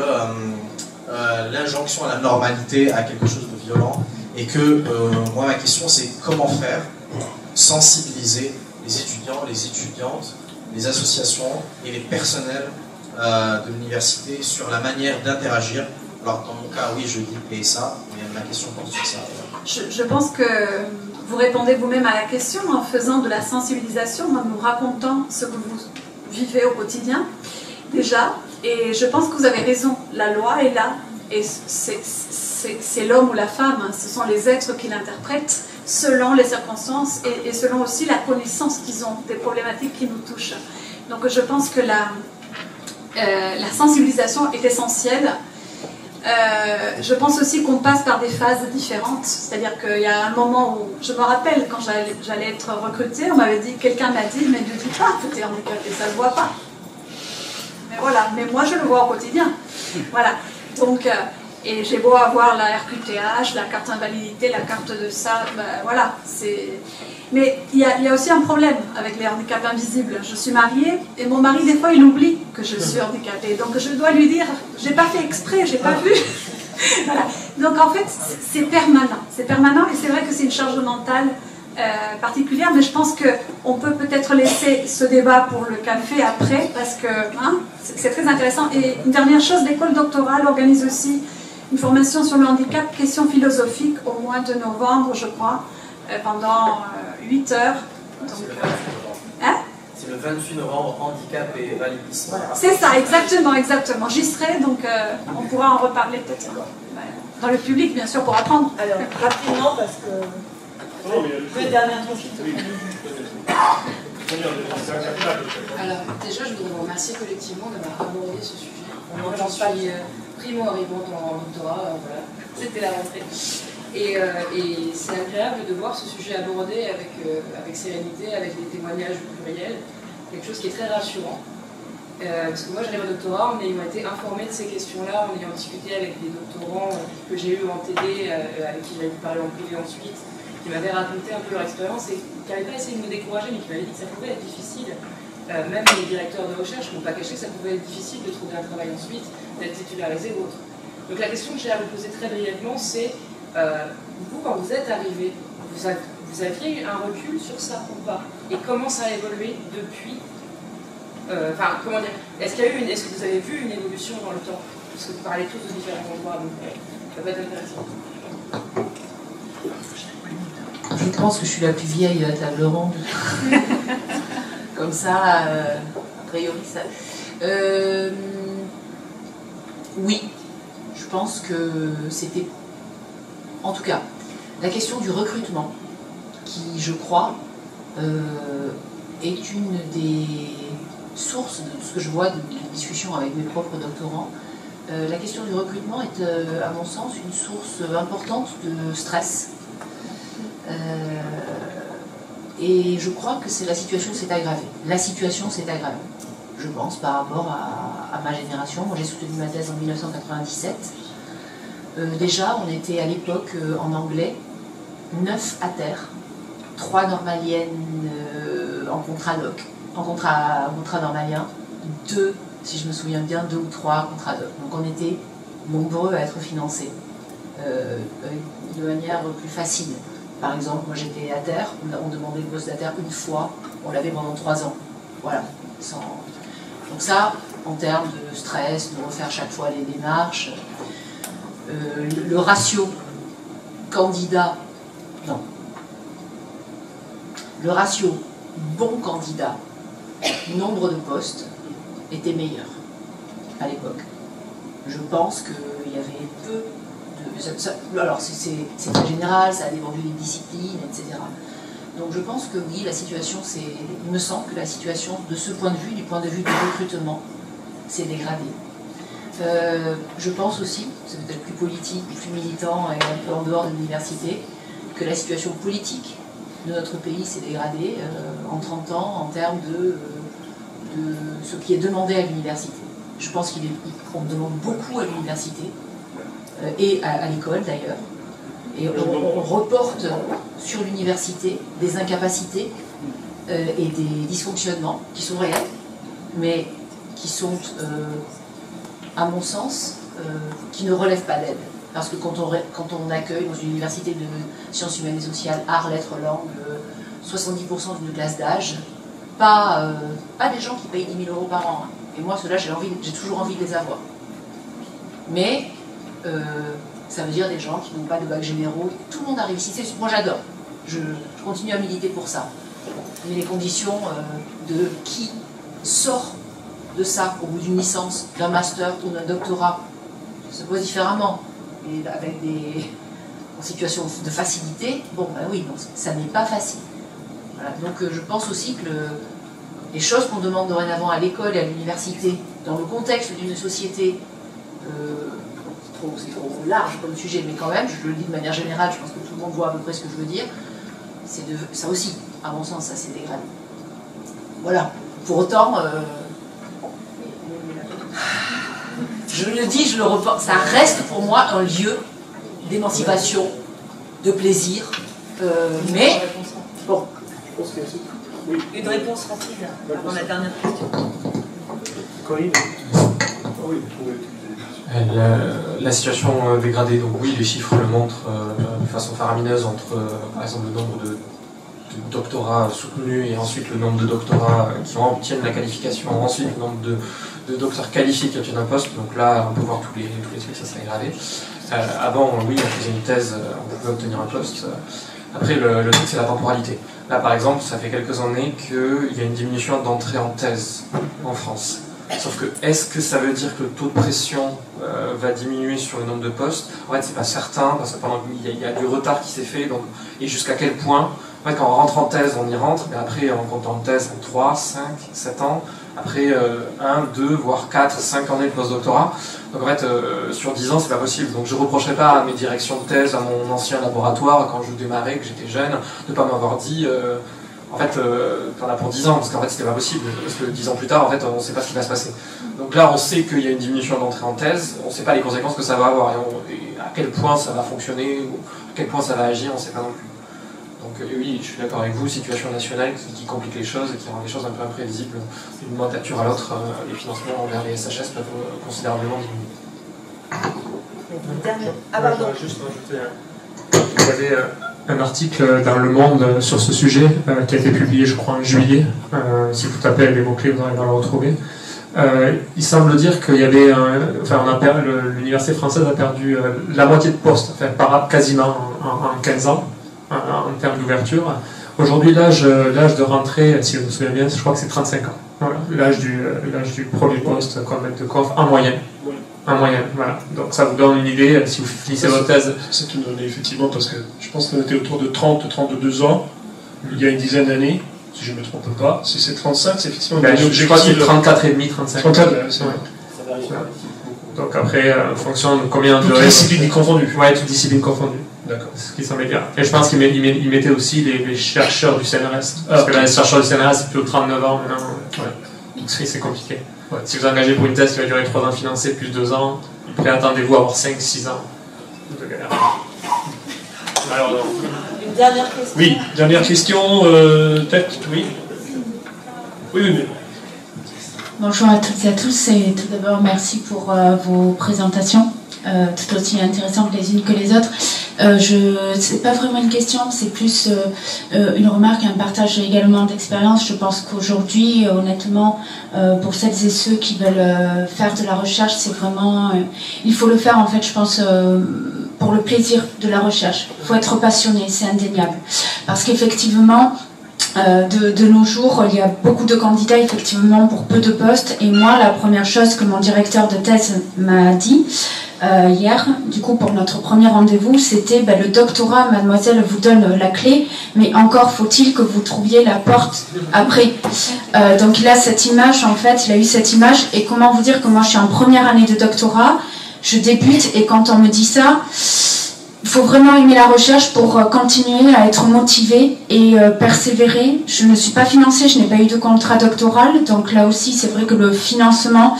l'injonction à la normalité a quelque chose de violent, et que moi ma question c'est comment faire pour sensibiliser les étudiants, les étudiantes, les associations et les personnels de l'université sur la manière d'interagir. Alors dans mon cas oui je dis PSA, mais ma question porte sur ça. Je pense que vous répondez vous-même à la question en faisant de la sensibilisation, en nous racontant ce que vous vivez au quotidien déjà, et je pense que vous avez raison, la loi est là, et c'est l'homme ou la femme, hein, ce sont les êtres qui l'interprètent selon les circonstances et selon aussi la connaissance qu'ils ont des problématiques qui nous touchent. Donc je pense que la sensibilisation est essentielle. Je pense aussi qu'on passe par des phases différentes, c'est-à-dire qu'il y a un moment où, je me rappelle quand j'allais être recrutée, quelqu'un m'a dit, mais ne dis pas que tu es handicapé, ça ne se voit pas. Mais voilà, mais moi je le vois au quotidien. Voilà, donc, et j'ai beau avoir la RQTH, la carte invalidité, la carte de ça, ben voilà, c'est... Mais il y a aussi un problème avec les handicaps invisibles. Je suis mariée et mon mari, des fois, il oublie que je suis handicapée. Donc je dois lui dire, j'ai pas fait exprès, j'ai pas vu. Voilà. Donc en fait, c'est permanent. C'est permanent et c'est vrai que c'est une charge mentale particulière, mais je pense qu'on peut peut-être laisser ce débat pour le café après, parce que hein, c'est très intéressant. Et une dernière chose, l'école doctorale organise aussi une formation sur le handicap, questions philosophiques, au mois de novembre, je crois, pendant 8 heures. C'est le 28 novembre, handicap et validisme. Voilà. C'est ça, exactement. J'y serai, donc on pourra en reparler peut-être dans le public, bien sûr, pour apprendre. Alors, rapidement, parce que... Le dernier truc. Alors, déjà, je voudrais vous remercier collectivement d'avoir abordé ce sujet. J'en suis primo-arrivante en doctorat, voilà. C'était la rentrée. Et c'est agréable de voir ce sujet abordé avec sérénité, avec des témoignages pluriels, quelque chose qui est très rassurant. Parce que moi j'arrive au doctorat en ayant été informée de ces questions-là, en ayant discuté avec des doctorants que j'ai eu en TD, avec qui j'avais parlé en privé ensuite, qui m'avaient raconté un peu leur expérience et qui n'avaient pas essayé de me décourager, mais qui m'avaient dit que ça pouvait être difficile. Même les directeurs de recherche ne m'ont pas caché que ça pouvait être difficile de trouver un travail ensuite, d'être titularisé ou autre. Donc la question que j'ai à vous poser très brièvement, c'est vous, quand vous êtes arrivé, vous aviez eu un recul sur ça ou pas? Et comment ça a évolué depuis? Enfin, comment dire? Est-ce que vous avez vu une évolution dans le temps? Parce que vous parlez tous de différents endroits, donc ça va être intéressant. Je pense que je suis la plus vieille à la table ronde. Comme ça, a priori, ça. Oui, je pense que c'était. En tout cas, la question du recrutement, qui, je crois, est une des sources de ce que je vois de discussions avec mes propres doctorants. La question du recrutement est, à mon sens, une source importante de stress. Et je crois que la situation s'est aggravée. La situation s'est aggravée, je pense, par rapport à ma génération. Moi, j'ai soutenu ma thèse en 1997. Déjà, on était à l'époque en anglais, 9 à terre, 3 normaliennes en contrat doc, en contrat normalien, 2, si je me souviens bien, 2 ou 3 contrats doc. Donc on était nombreux à être financés de manière plus facile. Par exemple, moi j'étais à terre, on demandait le poste à terre une fois, on l'avait pendant 3 ans. Voilà. Donc ça, en termes de stress, de refaire chaque fois les démarches, le ratio candidat, non. Le ratio bon candidat, nombre de postes, était meilleur à l'époque. Je pense qu'il y avait peu de... alors c'est très général, ça a dépendu des disciplines, etc. Donc je pense que oui, la situation, il me semble que la situation, de ce point de vue, du point de vue du recrutement, s'est dégradée. Je pense aussi, c'est peut-être plus politique, plus militant et un peu en dehors de l'université, que la situation politique de notre pays s'est dégradée en 30 ans en termes de ce qui est demandé à l'université. Je pense qu'on demande beaucoup à l'université et à l'école d'ailleurs. Et on reporte sur l'université des incapacités et des dysfonctionnements qui sont réels, mais qui sont, à mon sens, qui ne relèvent pas d'aide. Parce que quand on accueille dans une université de sciences humaines et sociales, arts, lettres, langues, 70% d'une classe d'âge, pas des gens qui payent 10 000 € par an. Hein. Et moi, ceux-là, j'ai toujours envie de les avoir. Mais ça veut dire des gens qui n'ont pas de bac généraux. Tout le monde arrive ici. Moi, j'adore. Je continue à militer pour ça. Mais les conditions de qui sort de ça au bout d'une licence, d'un master ou d'un doctorat se posent différemment. Et avec en situation de facilité, bon, ben oui, non, ça n'est pas facile. Voilà. Donc je pense aussi que les choses qu'on demande dorénavant à l'école et à l'université, dans le contexte d'une société, c'est trop large comme sujet, mais quand même, je le dis de manière générale, je pense que tout le monde voit à peu près ce que je veux dire, ça aussi, à mon sens, ça s'est dégradé. Voilà. Pour autant, je le dis, je le reporte, ça reste pour moi un lieu d'émancipation, de plaisir, mais bon. Oui. Une réponse rapide avant la dernière question. Corinne. La situation dégradée, donc oui, les chiffres le montrent de façon faramineuse entre, par exemple, le nombre de doctorats soutenus et ensuite le nombre de doctorats qui obtiennent la qualification, ensuite le nombre de docteurs qualifiés qui obtiennent un poste. Donc là, on peut voir tous les trucs, ça s'est dégradé. Avant, oui, on faisait une thèse, on pouvait obtenir un poste. Après, le truc, c'est la temporalité. Là, par exemple, ça fait quelques années qu'il y a une diminution d'entrée en thèse en France. Sauf que, est-ce que ça veut dire que le taux de pression va diminuer sur le nombre de postes? En fait, c'est pas certain, parce que il y a du retard qui s'est fait, donc, et jusqu'à quel point En fait, quand on rentre en thèse, on y rentre, mais après, on compte en thèse en 3, 5, 7 ans. Après, 1, 2, voire 4, 5 années de postdoctorat. Donc en fait, sur 10 ans, c'est pas possible. Donc je ne reprocherai pas à mes directions de thèse, à mon ancien laboratoire, quand je démarrais, que j'étais jeune, de ne pas m'avoir dit, en fait, t'en as pour 10 ans, parce qu'en fait, c'était pas possible. Parce que 10 ans plus tard, en fait, on ne sait pas ce qui va se passer. Donc là, on sait qu'il y a une diminution d'entrée en thèse, on ne sait pas les conséquences que ça va avoir, et à quel point ça va fonctionner, ou à quel point ça va agir, on ne sait pas non plus. Donc oui, je suis d'accord avec vous, situation nationale qui complique les choses et qui rend les choses un peu imprévisibles. D'une mandature à l'autre, les financements envers les SHS peuvent considérablement diminuer. Ah, pardon. Juste rajouter, vous avez un article dans Le Monde sur ce sujet qui a été publié, je crois, en juillet. Si vous tapez les mots-clés, vous allez le retrouver. Il semble dire qu'il y avait l'université française a perdu la moitié de postes, enfin, quasiment en 15 ans. En termes d'ouverture. Aujourd'hui, l'âge de rentrée, si je me souviens bien, je crois que c'est 35 ans. Voilà, l'âge du premier poste comme maître de conf en moyenne. En moyenne, voilà. Donc ça vous donne une idée si vous finissez votre thèse. C'est une donnée, effectivement, parce que je pense qu'on était autour de 30-32 ans, il y a une dizaine d'années, si je ne me trompe pas. Si c'est 35, c'est effectivement une je crois que c'est 34,5, 35. 34, c'est vrai. Ça varie. Donc après, en fonction de combien de... Toutes disciplines confondues. Ouais, toutes disciplines confondues. D'accord. Ce qui semblait bien. Et je pense qu'il mettait aussi les chercheurs du CNRS. Parce que là, les chercheurs du CNRS, c'est plutôt 39 ans maintenant. Ouais. Donc c'est compliqué. Ouais. Si vous engagez pour une thèse qui va durer 3 ans financée, plus 2 ans, après attendez-vous à avoir 5-6 ans de galère. Alors, une dernière question. Oui, dernière question, peut-être, oui. Oui. Bonjour à toutes et à tous, et tout d'abord merci pour vos présentations, tout aussi intéressantes les unes que les autres. C'est pas vraiment une question, c'est plus une remarque, un partage également d'expérience. Je pense qu'aujourd'hui, honnêtement, pour celles et ceux qui veulent faire de la recherche, c'est vraiment... il faut le faire, en fait, je pense, pour le plaisir de la recherche. Il faut être passionné, c'est indéniable. Parce qu'effectivement... de nos jours, il y a beaucoup de candidats effectivement pour peu de postes, et moi la première chose que mon directeur de thèse m'a dit hier, du coup pour notre premier rendez-vous, c'était le doctorat, mademoiselle, vous donne la clé, mais encore faut-il que vous trouviez la porte après. Donc il a cette image, en fait, il a eu cette image, et comment vous dire que moi je suis en première année de doctorat, je débute, et quand on me dit ça, il faut vraiment aimer la recherche pour continuer à être motivé et persévérer. Je ne suis pas financée, je n'ai pas eu de contrat doctoral, donc là aussi c'est vrai que le financement,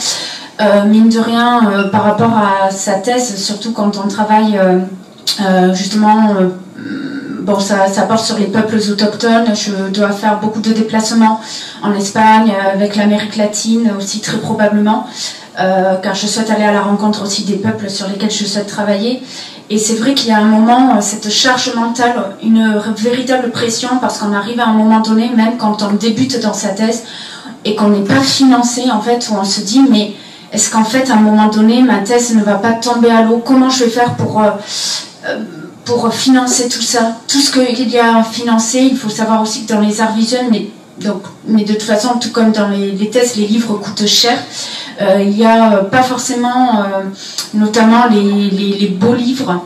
mine de rien, par rapport à sa thèse, surtout quand on travaille justement, bon, ça porte sur les peuples autochtones, je dois faire beaucoup de déplacements en Espagne, avec l'Amérique latine aussi très probablement, car je souhaite aller à la rencontre aussi des peuples sur lesquels je souhaite travailler. Et c'est vrai qu'il y a un moment, cette charge mentale, une véritable pression, parce qu'on arrive à un moment donné, même quand on débute dans sa thèse, et qu'on n'est pas financé, en fait, où on se dit, mais est-ce qu'en fait, à un moment donné, ma thèse ne va pas tomber à l'eau? Comment je vais faire pour financer tout ça? Tout ce qu'il y a à financer, il faut savoir aussi que dans les arts visuels, mais de toute façon, tout comme dans les thèses, les livres coûtent cher. Il n'y a pas forcément, notamment les beaux livres,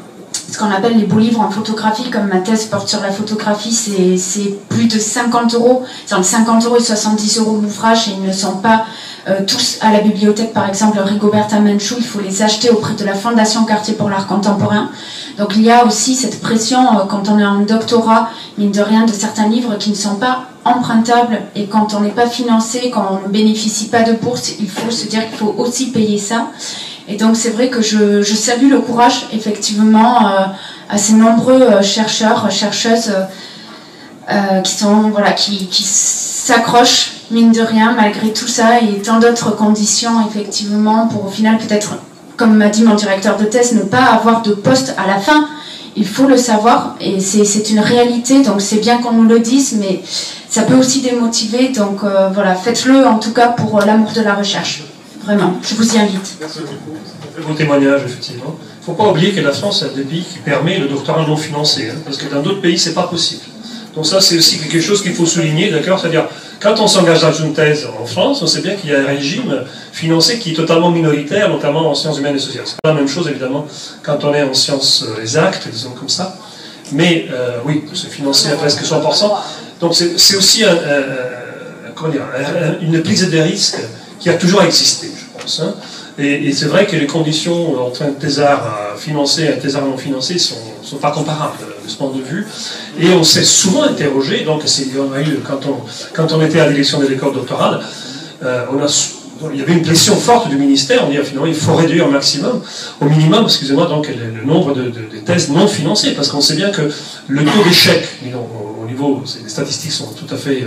ce qu'on appelle les beaux livres en photographie, comme ma thèse porte sur la photographie, c'est plus de 50 €, c'est entre 50 € et 70 € l'ouvrage, et ils ne sont pas tous à la bibliothèque, par exemple Rigoberta Menchú, il faut les acheter auprès de la Fondation Cartier pour l'art contemporain. Donc il y a aussi cette pression quand on est en doctorat, mine de rien, de certains livres qui ne sont pas empruntables, et quand on n'est pas financé, quand on ne bénéficie pas de bourse, il faut se dire qu'il faut aussi payer ça. Et donc c'est vrai que je salue le courage effectivement à ces nombreux chercheurs, chercheuses qui s'accrochent mine de rien malgré tout ça, et tant d'autres conditions effectivement pour au final peut-être, comme m'a dit mon directeur de thèse, ne pas avoir de poste à la fin. Il faut le savoir, et c'est une réalité, donc c'est bien qu'on nous le dise, mais ça peut aussi démotiver, donc voilà, faites-le en tout cas pour l'amour de la recherche. Vraiment, je vous y invite. Merci beaucoup. C'est un beau témoignage, effectivement. Il ne faut pas oublier que la France est un des pays qui permet le doctorat non financé, parce que dans d'autres pays, ce n'est pas possible. Donc ça, c'est aussi quelque chose qu'il faut souligner, d'accord? C'est-à-dire, quand on s'engage dans une thèse en France, on sait bien qu'il y a un régime financé qui est totalement minoritaire, notamment en sciences humaines et sociales. C'est pas la même chose, évidemment, quand on est en sciences exactes, disons comme ça. mais oui, c'est financé à presque 100%. Donc c'est aussi une prise de risque qui a toujours existé, je pense. Hein. Et c'est vrai que les conditions entre un thésard financé et un thésard non financé ne sont pas comparables de ce point de vue. Et on s'est souvent interrogé, donc quand on était à l'élection des écoles doctorales, il y avait une pression forte du ministère, on dit finalement il faut réduire au minimum, excusez-moi, donc le nombre de thèses non financées, parce qu'on sait bien que le taux d'échec, au niveau, les statistiques sont tout à fait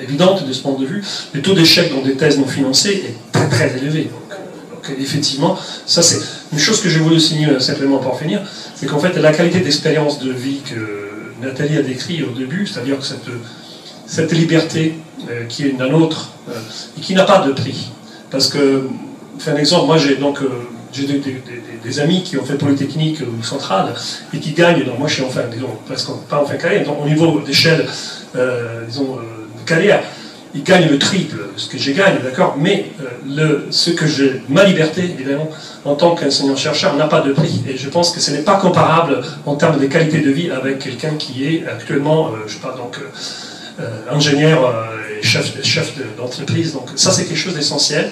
évidentes de ce point de vue, le taux d'échec dans des thèses non financées est très très élevé. Donc effectivement, ça c'est une chose que j'ai voulu signaler simplement pour finir, c'est qu'en fait la qualité d'expérience de vie que Nathalie a décrit au début, c'est-à-dire que cette liberté qui est la nôtre et qui n'a pas de prix. Parce que, je fais un exemple, moi j'ai des amis qui ont fait Polytechnique ou Centrale et qui gagnent, donc moi je suis enfin, disons, presque pas en fin de carrière, donc au niveau d'échelle, disons, de carrière, ils gagnent le triple de ce que j'ai gagné, d'accord, mais ma liberté, évidemment, en tant qu'enseignant-chercheur, n'a pas de prix. Et je pense que ce n'est pas comparable en termes de qualité de vie avec quelqu'un qui est actuellement, je sais pas, donc, ingénieur et chef d'entreprise. Donc ça, c'est quelque chose d'essentiel.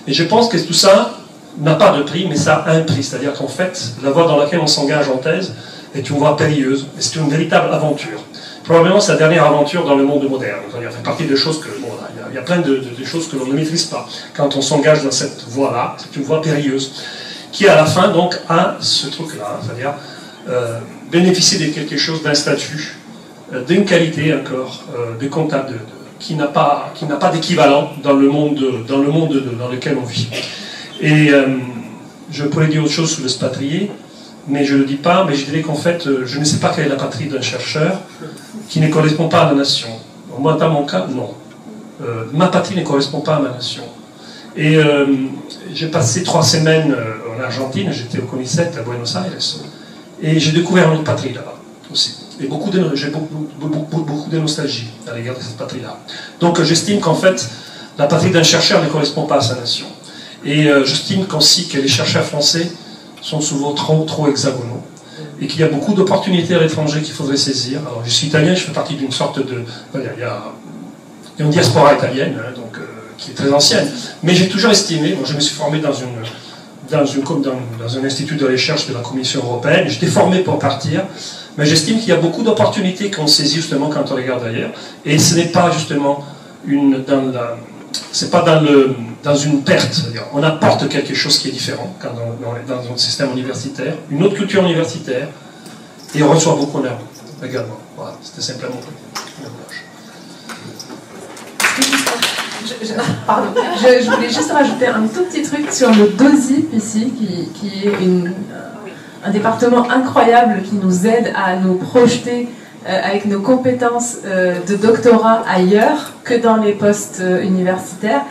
Et je pense que tout ça n'a pas de prix, mais ça a un prix. C'est-à-dire qu'en fait, la voie dans laquelle on s'engage en thèse est une voie périlleuse, et c'est une véritable aventure. Probablement sa dernière aventure dans le monde moderne. Il fait partie de choses que, bon, il y a plein de choses que l'on ne maîtrise pas. Quand on s'engage dans cette voie-là, c'est une voie périlleuse, qui à la fin, donc, a ce truc-là, c'est-à-dire bénéficier de quelque chose, d'un statut, d'une qualité encore, de comptable, qui n'a pas d'équivalent dans le monde dans lequel on vit. Et je pourrais dire autre chose sur le spatrier, mais je ne le dis pas, mais je dirais qu'en fait, je ne sais pas quelle est la patrie d'un chercheur qui ne correspond pas à la nation. Moi, dans mon cas, non. Ma patrie ne correspond pas à ma nation. Et j'ai passé 3 semaines en Argentine, j'étais au CONICET à Buenos Aires, et j'ai découvert une autre patrie là-bas aussi. Et j'ai beaucoup de nostalgie à l'égard de cette patrie-là. Donc j'estime qu'en fait, la patrie d'un chercheur ne correspond pas à sa nation. Et j'estime qu'aussi que les chercheurs français sont souvent trop hexagonaux. Et qu'il y a beaucoup d'opportunités à l'étranger qu'il faudrait saisir. Alors je suis italien, je fais partie d'une sorte de... Il y a une diaspora italienne, hein, donc, qui est très ancienne. Mais j'ai toujours estimé, moi je me suis formé dans un institut de recherche de la Commission européenne, j'étais formé pour partir, mais j'estime qu'il y a beaucoup d'opportunités qu'on saisit justement quand on regarde ailleurs, et ce n'est pas justement dans une perte, c'est-à-dire on apporte quelque chose qui est différent quand dans notre système universitaire, une autre culture universitaire, et on reçoit beaucoup en herbe également. Voilà, c'était simplement une Pardon, je voulais juste rajouter un tout petit truc sur le DOSIP ici, qui est un département incroyable qui nous aide à nous projeter avec nos compétences de doctorat ailleurs que dans les postes universitaires.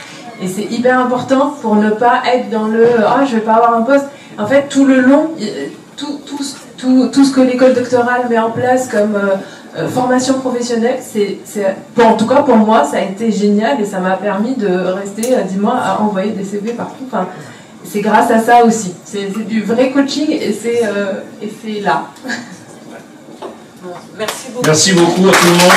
Et c'est hyper important pour ne pas être dans le « ah, je vais pas avoir un poste ». En fait, tout le long, tout ce que l'école doctorale met en place comme formation professionnelle, en tout cas pour moi, ça a été génial et ça m'a permis de rester 10 mois à envoyer des CV partout. Enfin, c'est grâce à ça aussi. C'est du vrai coaching et c'est là. Merci beaucoup. Merci beaucoup à tout le monde.